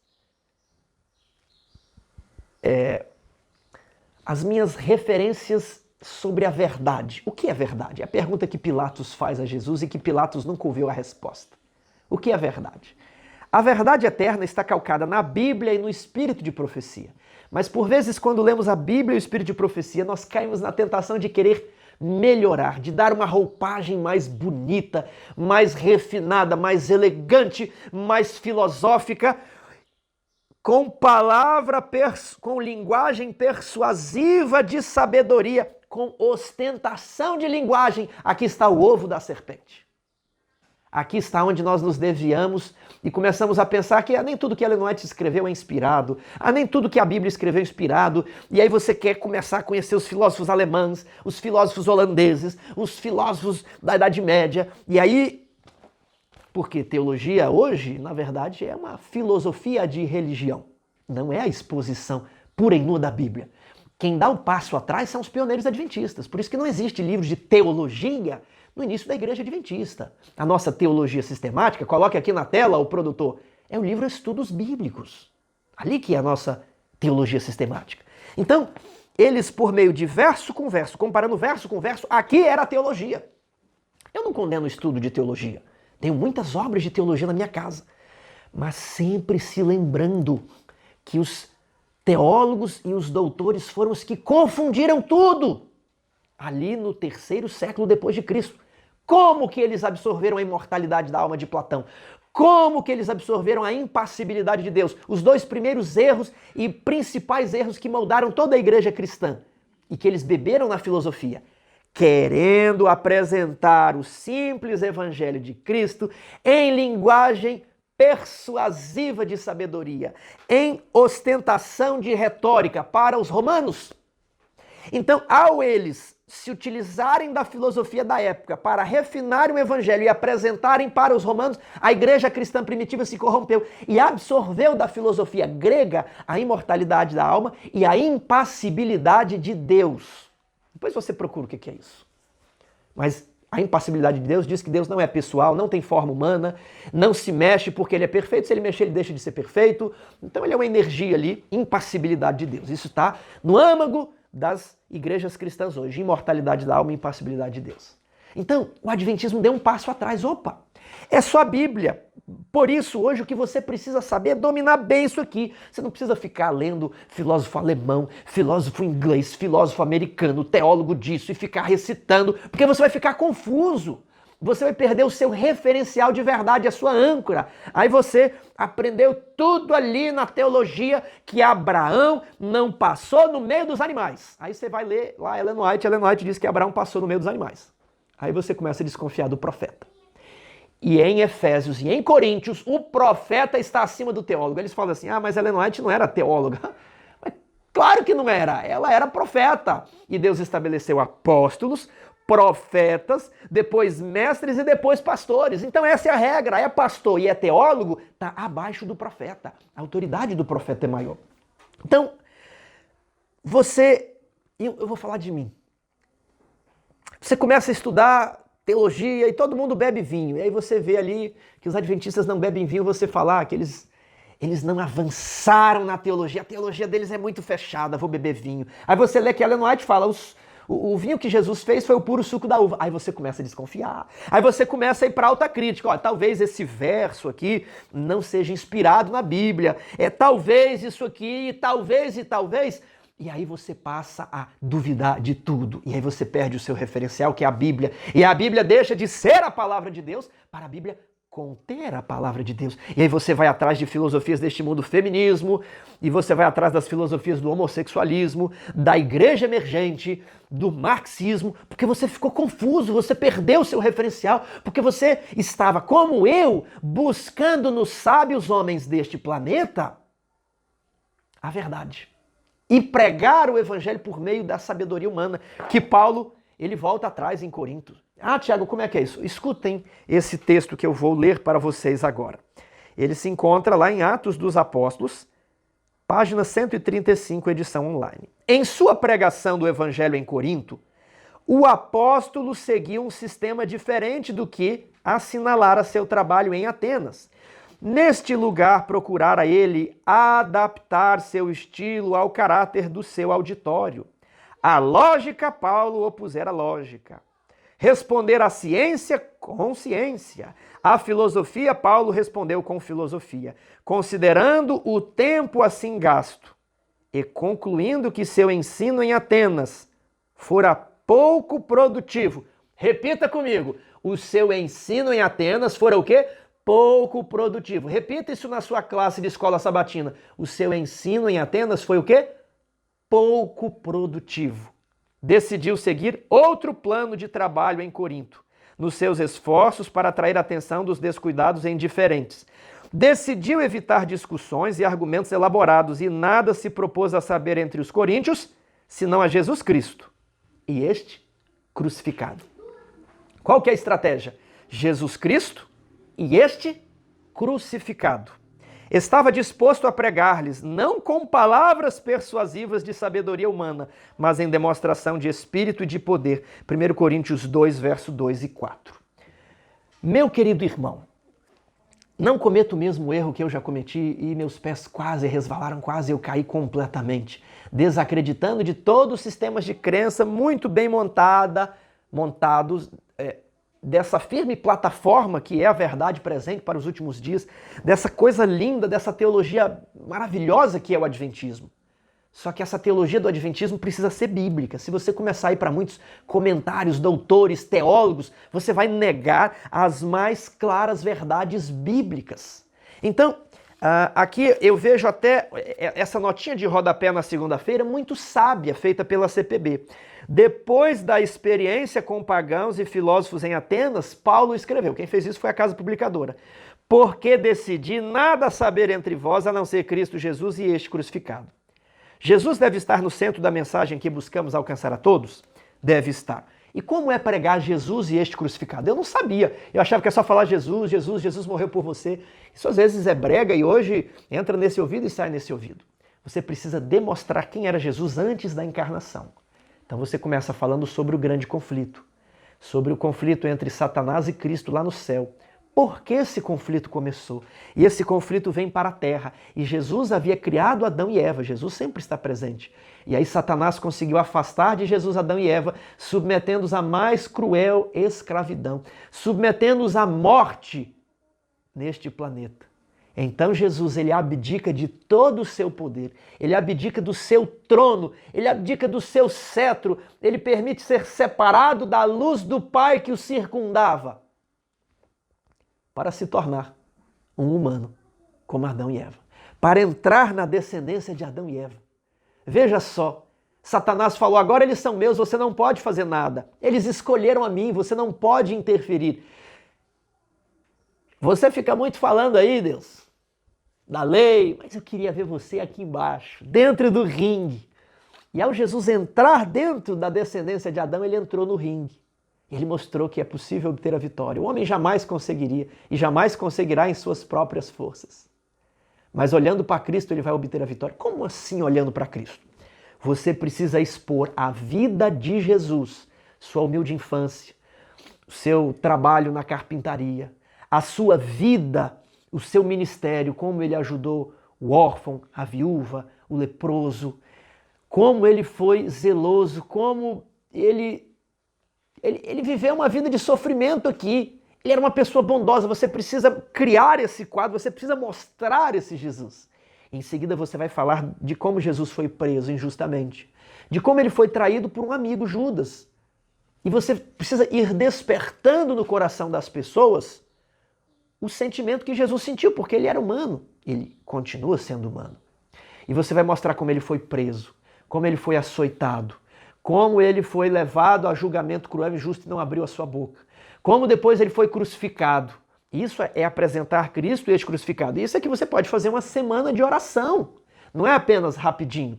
Speaker 1: sobre a verdade. O que é verdade? É a pergunta que Pilatos faz a Jesus e que Pilatos nunca ouviu a resposta. O que é verdade? A verdade eterna está calcada na Bíblia e no espírito de profecia. Mas por vezes, quando lemos a Bíblia e o espírito de profecia, nós caímos na tentação de querer melhorar, de dar uma roupagem mais bonita, mais refinada, mais elegante, mais filosófica, com com linguagem persuasiva de sabedoria, com ostentação de linguagem. Aqui está o ovo da serpente. Aqui está onde nós nos desviamos e começamos a pensar que nem tudo que Ellen White escreveu é inspirado, nem tudo que a Bíblia escreveu é inspirado, e aí você quer começar a conhecer os filósofos alemães, os filósofos holandeses, os filósofos da Idade Média, e aí, porque teologia hoje, na verdade, é uma filosofia de religião, não é a exposição pura e nua da Bíblia. Quem dá um passo atrás são os pioneiros adventistas, por isso que não existe livro de teologia no início da Igreja Adventista. A nossa teologia sistemática, coloque aqui na tela o produtor, é o livro Estudos Bíblicos. Ali que é a nossa teologia sistemática. Então, eles por meio de verso com verso, comparando verso com verso, aqui era a teologia. Eu não condeno o estudo de teologia. Tenho muitas obras de teologia na minha casa. Mas sempre se lembrando que os teólogos e os doutores foram os que confundiram tudo. Ali no 3º século depois de Cristo. Como que eles absorveram a imortalidade da alma de Platão? Como que eles absorveram a impassibilidade de Deus? Os 2 primeiros erros e principais erros que moldaram toda a igreja cristã e que eles beberam na filosofia. Querendo apresentar o simples evangelho de Cristo em linguagem persuasiva de sabedoria, em ostentação de retórica para os romanos. Então, ao eles se utilizarem da filosofia da época para refinarem o evangelho e apresentarem para os romanos, a igreja cristã primitiva se corrompeu e absorveu da filosofia grega a imortalidade da alma e a impassibilidade de Deus. Depois você procura o que é isso. Mas a impassibilidade de Deus diz que Deus não é pessoal, não tem forma humana, não se mexe porque ele é perfeito, se ele mexer ele deixa de ser perfeito. Então ele é uma energia ali, impassibilidade de Deus. Isso está no âmago das igrejas cristãs hoje, imortalidade da alma e impassibilidade de Deus. Então, o adventismo deu um passo atrás. Opa, é só a Bíblia. Por isso, hoje, o que você precisa saber é dominar bem isso aqui. Você não precisa ficar lendo filósofo alemão, filósofo inglês, filósofo americano, teólogo disso e ficar recitando, porque você vai ficar confuso. Você vai perder o seu referencial de verdade, a sua âncora. Aí você aprendeu tudo ali na teologia que Abraão não passou no meio dos animais. Aí você vai ler lá Ellen White diz que Abraão passou no meio dos animais. Aí você começa a desconfiar do profeta. E em Efésios e em Coríntios, o profeta está acima do teólogo. Eles falam assim, mas Ellen White não era teóloga. Mas claro que não era, ela era profeta. E Deus estabeleceu apóstolos, profetas, depois mestres e depois pastores. Então essa é a regra, é pastor e é teólogo, está abaixo do profeta. A autoridade do profeta é maior. Então, eu vou falar de mim. Você começa a estudar teologia e todo mundo bebe vinho. E aí você vê ali que os adventistas não bebem vinho, você falar que eles não avançaram na teologia, a teologia deles é muito fechada, vou beber vinho. Aí você lê que Ellen White fala, o vinho que Jesus fez foi o puro suco da uva. Aí você começa a desconfiar. Aí você começa a ir para autocrítica. Ó, talvez esse verso aqui não seja inspirado na Bíblia. Talvez isso aqui, talvez e talvez. E aí você passa a duvidar de tudo. E aí você perde o seu referencial, que é a Bíblia. E a Bíblia deixa de ser a palavra de Deus para a Bíblia conter a palavra de Deus. E aí você vai atrás de filosofias deste mundo feminismo, e você vai atrás das filosofias do homossexualismo, da igreja emergente, do marxismo, porque você ficou confuso, você perdeu o seu referencial, porque você estava, como eu, buscando nos sábios homens deste planeta a verdade. E pregar o evangelho por meio da sabedoria humana, que Paulo, ele volta atrás em Corinto. Tiago, como é que é isso? Escutem esse texto que eu vou ler para vocês agora. Ele se encontra lá em Atos dos Apóstolos, página 135, edição online. Em sua pregação do evangelho em Corinto, o apóstolo seguiu um sistema diferente do que assinalara seu trabalho em Atenas. Neste lugar, procurara ele adaptar seu estilo ao caráter do seu auditório. A lógica, Paulo opusera a lógica. Responder à ciência com ciência. A filosofia, Paulo respondeu com filosofia, considerando o tempo assim gasto e concluindo que seu ensino em Atenas fora pouco produtivo. Repita comigo, o seu ensino em Atenas fora o quê? Pouco produtivo. Repita isso na sua classe de escola sabatina. O seu ensino em Atenas foi o quê? Pouco produtivo. Decidiu seguir outro plano de trabalho em Corinto, nos seus esforços para atrair a atenção dos descuidados e indiferentes. Decidiu evitar discussões e argumentos elaborados e nada se propôs a saber entre os coríntios, senão a Jesus Cristo e este crucificado. Qual que é a estratégia? Jesus Cristo e este crucificado. Estava disposto a pregar-lhes, não com palavras persuasivas de sabedoria humana, mas em demonstração de espírito e de poder. 1 Coríntios 2, verso 2 e 4. Meu querido irmão, não cometo o mesmo erro que eu já cometi e meus pés quase resvalaram, quase eu caí completamente, desacreditando de todos os sistemas de crença muito bem montados, dessa firme plataforma que é a verdade presente para os últimos dias, dessa coisa linda, dessa teologia maravilhosa que é o adventismo. Só que essa teologia do adventismo precisa ser bíblica. Se você começar a ir para muitos comentários, doutores, teólogos, você vai negar as mais claras verdades bíblicas. Então, aqui eu vejo até essa notinha de rodapé na segunda-feira muito sábia, feita pela CPB. Depois da experiência com pagãos e filósofos em Atenas, Paulo escreveu. Quem fez isso foi a Casa Publicadora. Porque decidi nada saber entre vós a não ser Cristo Jesus e este crucificado. Jesus deve estar no centro da mensagem que buscamos alcançar a todos? Deve estar. E como é pregar Jesus e este crucificado? Eu não sabia. Eu achava que é só falar Jesus, Jesus, Jesus morreu por você. Isso às vezes é brega e hoje entra nesse ouvido e sai nesse ouvido. Você precisa demonstrar quem era Jesus antes da encarnação. Então você começa falando sobre o grande conflito, sobre o conflito entre Satanás e Cristo lá no céu. Por que esse conflito começou? E esse conflito vem para a terra. E Jesus havia criado Adão e Eva. Jesus sempre está presente. E aí Satanás conseguiu afastar de Jesus Adão e Eva, submetendo-os à mais cruel escravidão, submetendo-os à morte neste planeta. Então Jesus, ele abdica de todo o seu poder, ele abdica do seu trono, ele abdica do seu cetro, ele permite ser separado da luz do Pai que o circundava. para se tornar um humano, como Adão e Eva. Para entrar na descendência de Adão e Eva. Veja só, Satanás falou, agora eles são meus, você não pode fazer nada. Eles escolheram a mim, você não pode interferir. Você fica muito falando aí, Deus, da lei, mas eu queria ver você aqui embaixo, dentro do ringue. E ao Jesus entrar dentro da descendência de Adão, ele entrou no ringue. Ele mostrou que é possível obter a vitória. O homem jamais conseguiria e jamais conseguirá em suas próprias forças. Mas olhando para Cristo, ele vai obter a vitória. Como assim olhando para Cristo? Você precisa expor a vida de Jesus, sua humilde infância, o seu trabalho na carpintaria, a sua vida, o seu ministério, como ele ajudou o órfão, a viúva, o leproso, como ele foi zeloso, como ele viveu uma vida de sofrimento aqui. Ele era uma pessoa bondosa, você precisa criar esse quadro, você precisa mostrar esse Jesus. Em seguida você vai falar de como Jesus foi preso injustamente, de como ele foi traído por um amigo, Judas. E você precisa ir despertando no coração das pessoas o sentimento que Jesus sentiu, porque ele era humano, ele continua sendo humano. E você vai mostrar como ele foi preso, como ele foi açoitado, como ele foi levado a julgamento cruel e injusto e não abriu a sua boca, como depois ele foi crucificado. Isso é apresentar Cristo e este crucificado. Isso é que você pode fazer uma semana de oração, não é apenas rapidinho.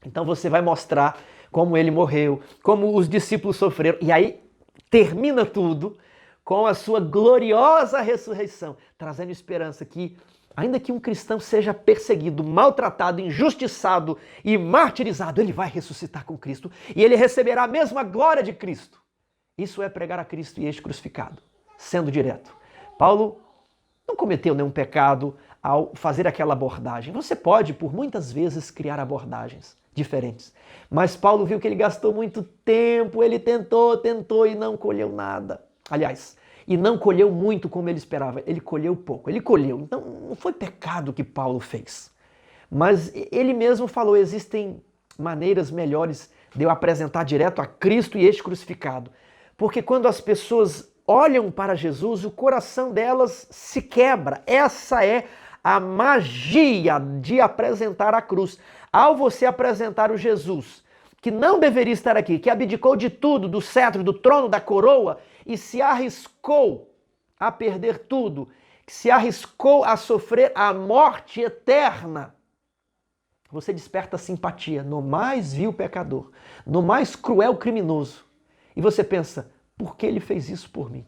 Speaker 1: Então você vai mostrar como ele morreu, como os discípulos sofreram, e aí termina tudo com a sua gloriosa ressurreição, trazendo esperança que, ainda que um cristão seja perseguido, maltratado, injustiçado e martirizado, ele vai ressuscitar com Cristo e ele receberá a mesma glória de Cristo. Isso é pregar a Cristo e este crucificado, sendo direto. Paulo não cometeu nenhum pecado ao fazer aquela abordagem. Você pode, por muitas vezes, criar abordagens diferentes. Mas Paulo viu que ele gastou muito tempo, ele tentou e não colheu nada. Aliás, e não colheu muito como ele esperava, ele colheu pouco. Ele colheu, então não foi pecado que Paulo fez. Mas ele mesmo falou, existem maneiras melhores de eu apresentar direto a Cristo e este crucificado. Porque quando as pessoas olham para Jesus, o coração delas se quebra. Essa é a magia de apresentar a cruz. Ao você apresentar o Jesus, que não deveria estar aqui, que abdicou de tudo, do cetro, do trono, da coroa, e se arriscou a perder tudo, que se arriscou a sofrer a morte eterna, você desperta simpatia no mais vil pecador, no mais cruel criminoso. E você pensa, por que ele fez isso por mim?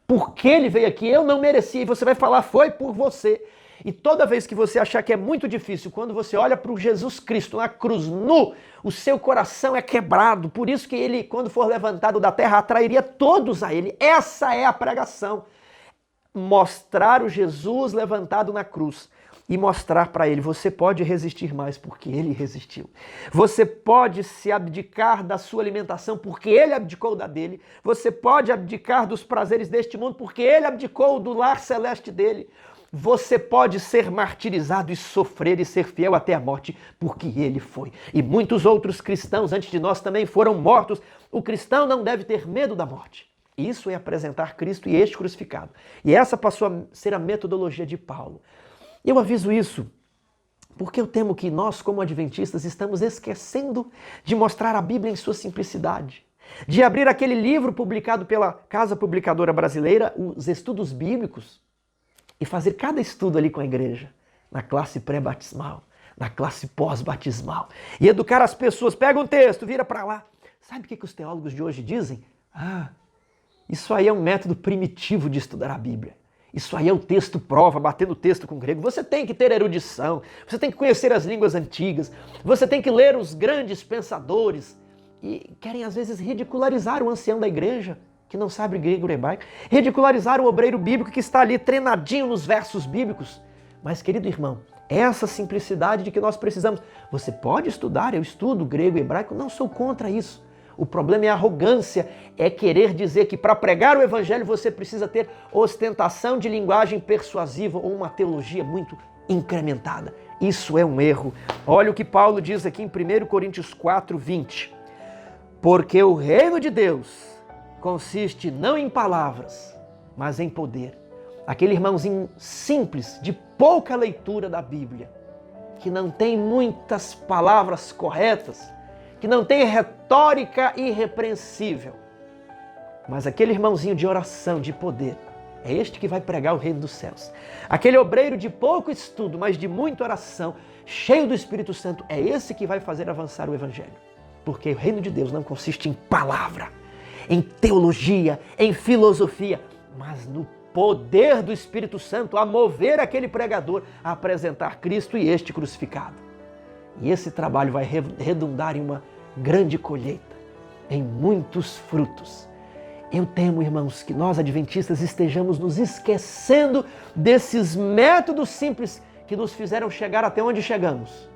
Speaker 1: Por que ele veio aqui? Eu não merecia. E você vai falar, foi por você. E toda vez que você achar que é muito difícil, quando você olha para o Jesus Cristo na cruz nu, o seu coração é quebrado. Por isso que ele, quando for levantado da terra, atrairia todos a ele. Essa é a pregação. Mostrar o Jesus levantado na cruz e mostrar para ele, você pode resistir mais porque ele resistiu. Você pode se abdicar da sua alimentação porque ele abdicou da dele. Você pode abdicar dos prazeres deste mundo porque ele abdicou do lar celeste dele. Você pode ser martirizado e sofrer e ser fiel até a morte, porque ele foi. E muitos outros cristãos antes de nós também foram mortos. O cristão não deve ter medo da morte. Isso é apresentar Cristo e este crucificado. E essa passou a ser a metodologia de Paulo. Eu aviso isso porque eu temo que nós, como adventistas, estamos esquecendo de mostrar a Bíblia em sua simplicidade. De abrir aquele livro publicado pela Casa Publicadora Brasileira, os Estudos Bíblicos, e fazer cada estudo ali com a igreja, na classe pré-batismal, na classe pós-batismal, e educar as pessoas. Pega um texto, vira para lá. Sabe o que os teólogos de hoje dizem? Isso aí é um método primitivo de estudar a Bíblia. Isso aí é o texto prova, batendo o texto com o grego. Você tem que ter erudição, você tem que conhecer as línguas antigas, você tem que ler os grandes pensadores. E querem às vezes ridicularizar o ancião da igreja, que não sabe grego ou hebraico, ridicularizar o obreiro bíblico que está ali treinadinho nos versos bíblicos. Mas, querido irmão, essa simplicidade de que nós precisamos. Você pode estudar, eu estudo grego e hebraico, não sou contra isso. O problema é a arrogância, é querer dizer que para pregar o evangelho você precisa ter ostentação de linguagem persuasiva ou uma teologia muito incrementada. Isso é um erro. Olha o que Paulo diz aqui em 1 Coríntios 4:20. Porque o reino de Deus consiste não em palavras, mas em poder. aquele irmãozinho simples, de pouca leitura da Bíblia, que não tem muitas palavras corretas, que não tem retórica irrepreensível, mas aquele irmãozinho de oração, de poder, é este que vai pregar o reino dos céus. Aquele obreiro de pouco estudo, mas de muita oração, cheio do Espírito Santo, é esse que vai fazer avançar o Evangelho. Porque o reino de Deus não consiste em palavra, em teologia, em filosofia, mas no poder do Espírito Santo a mover aquele pregador a apresentar Cristo e este crucificado. E esse trabalho vai redundar em uma grande colheita, em muitos frutos. Eu temo, irmãos, que nós adventistas estejamos nos esquecendo desses métodos simples que nos fizeram chegar até onde chegamos.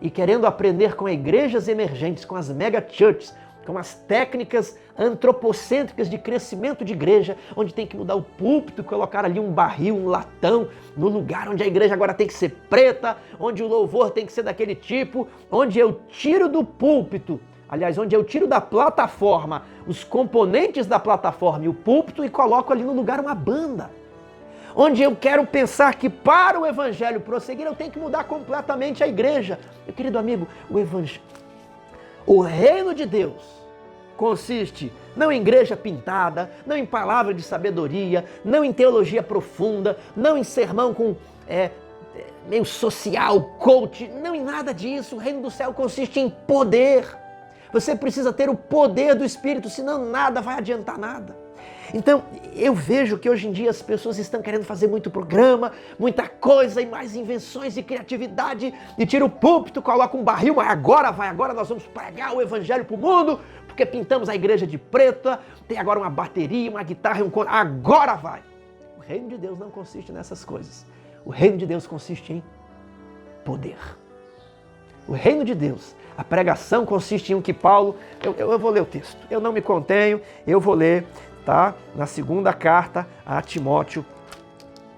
Speaker 1: E querendo aprender com igrejas emergentes, com as mega churches, com as técnicas antropocêntricas de crescimento de igreja, onde tem que mudar o púlpito, colocar ali um barril, um latão, no lugar onde a igreja agora tem que ser preta, onde o louvor tem que ser daquele tipo, onde eu tiro do púlpito, aliás, onde eu tiro da plataforma os componentes da plataforma e o púlpito e coloco ali no lugar uma banda. Onde eu quero pensar que para o Evangelho prosseguir eu tenho que mudar completamente a igreja. Meu querido amigo, o reino de Deus consiste não em igreja pintada, não em palavra de sabedoria, não em teologia profunda, não em sermão com meio social, coach, não em nada disso. O reino do céu consiste em poder. Você precisa ter o poder do Espírito, senão nada vai adiantar nada. Então, eu vejo que hoje em dia as pessoas estão querendo fazer muito programa, muita coisa e mais invenções e criatividade, e tira o púlpito, coloca um barril, mas agora nós vamos pregar o Evangelho para o mundo, porque pintamos a igreja de preta, tem agora uma bateria, uma guitarra e um coro, agora vai. O reino de Deus não consiste nessas coisas. O reino de Deus consiste em poder. O reino de Deus, a pregação consiste em um que Paulo, eu vou ler o texto, eu não me contenho, eu vou ler, tá? Na segunda carta a Timóteo,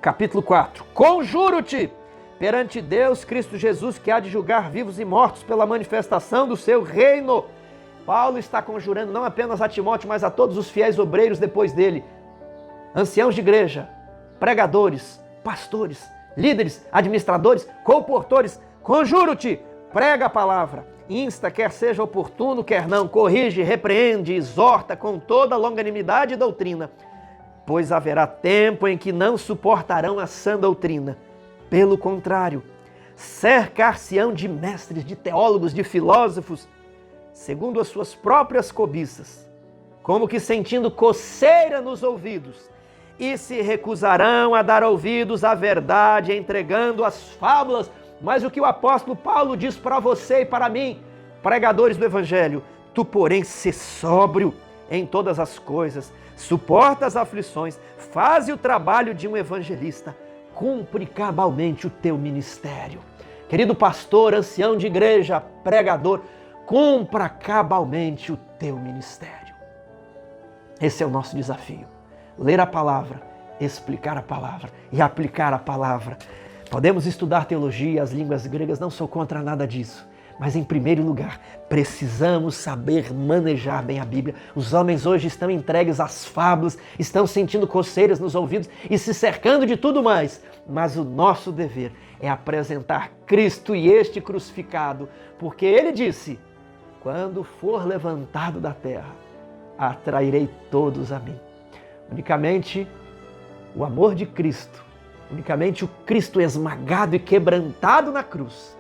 Speaker 1: capítulo 4. Conjuro-te perante Deus, Cristo Jesus, que há de julgar vivos e mortos pela manifestação do seu reino. Paulo está conjurando não apenas a Timóteo, mas a todos os fiéis obreiros depois dele, anciãos de igreja, pregadores, pastores, líderes, administradores, comportores. Conjuro-te, prega a palavra, insta, quer seja oportuno, quer não, corrige, repreende, exorta com toda longanimidade e doutrina, pois haverá tempo em que não suportarão a sã doutrina. Pelo contrário, cercar-se-ão de mestres, de teólogos, de filósofos, segundo as suas próprias cobiças, como que sentindo coceira nos ouvidos, e se recusarão a dar ouvidos à verdade, entregando as fábulas. Mas o que o apóstolo Paulo diz para você e para mim, pregadores do Evangelho: tu, porém, sê sóbrio em todas as coisas, suporta as aflições, faze o trabalho de um evangelista, cumpre cabalmente o teu ministério. Querido pastor, ancião de igreja, pregador, cumpra cabalmente o teu ministério. Esse é o nosso desafio. Ler a palavra, explicar a palavra e aplicar a palavra. Podemos estudar teologia, as línguas gregas, não sou contra nada disso. Mas, em primeiro lugar, precisamos saber manejar bem a Bíblia. Os homens hoje estão entregues às fábulas, estão sentindo coceiras nos ouvidos e se cercando de tudo mais. Mas o nosso dever é apresentar Cristo e este crucificado, porque Ele disse: quando for levantado da terra, atrairei todos a mim. Unicamente o amor de Cristo, unicamente o Cristo esmagado e quebrantado na cruz,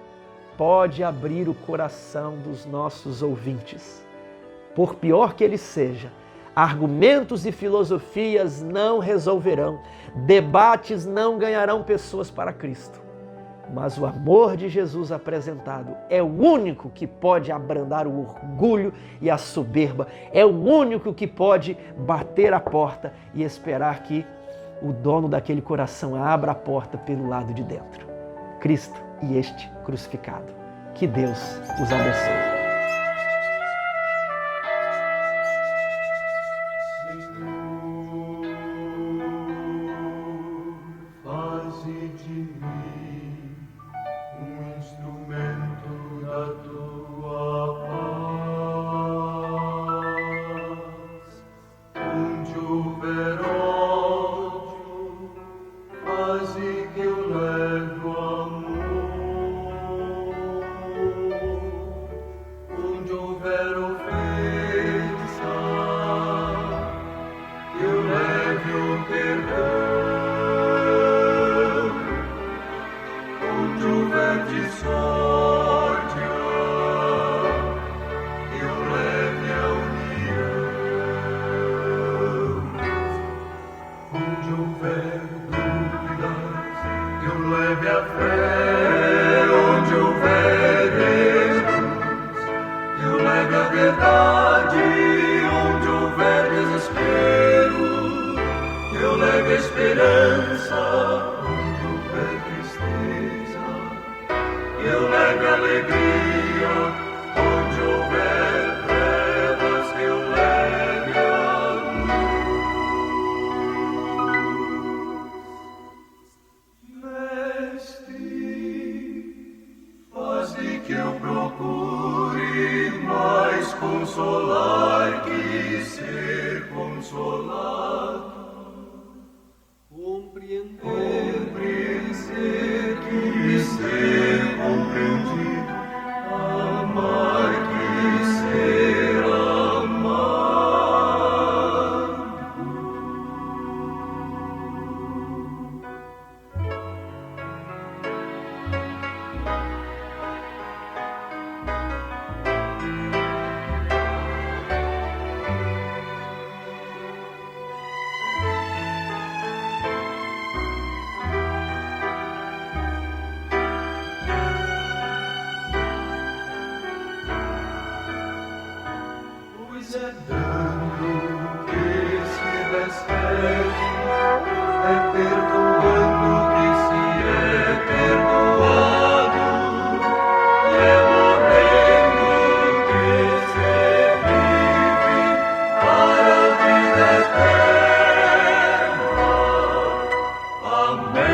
Speaker 1: pode abrir o coração dos nossos ouvintes. Por pior que ele seja, argumentos e filosofias não resolverão, debates não ganharão pessoas para Cristo. Mas o amor de Jesus apresentado é o único que pode abrandar o orgulho e a soberba, é o único que pode bater a porta e esperar que o dono daquele coração abra a porta pelo lado de dentro. Cristo e este crucificado. Que Deus os abençoe.
Speaker 2: leve a fé onde houver erros, que eu leve a verdade onde houver desespero, que eu leve a esperança onde houver tristeza, que eu leve a alegria onde houver trevas, que eu leve a luz. Mestre, faz de que eu procure mais consolar que ser consolado, compreender que ser compreendido, amar que ser amado. Pois é dando que se recebe, é perdoando que se é perdoado, e é morrendo que se vive para a vida eterna. Amém.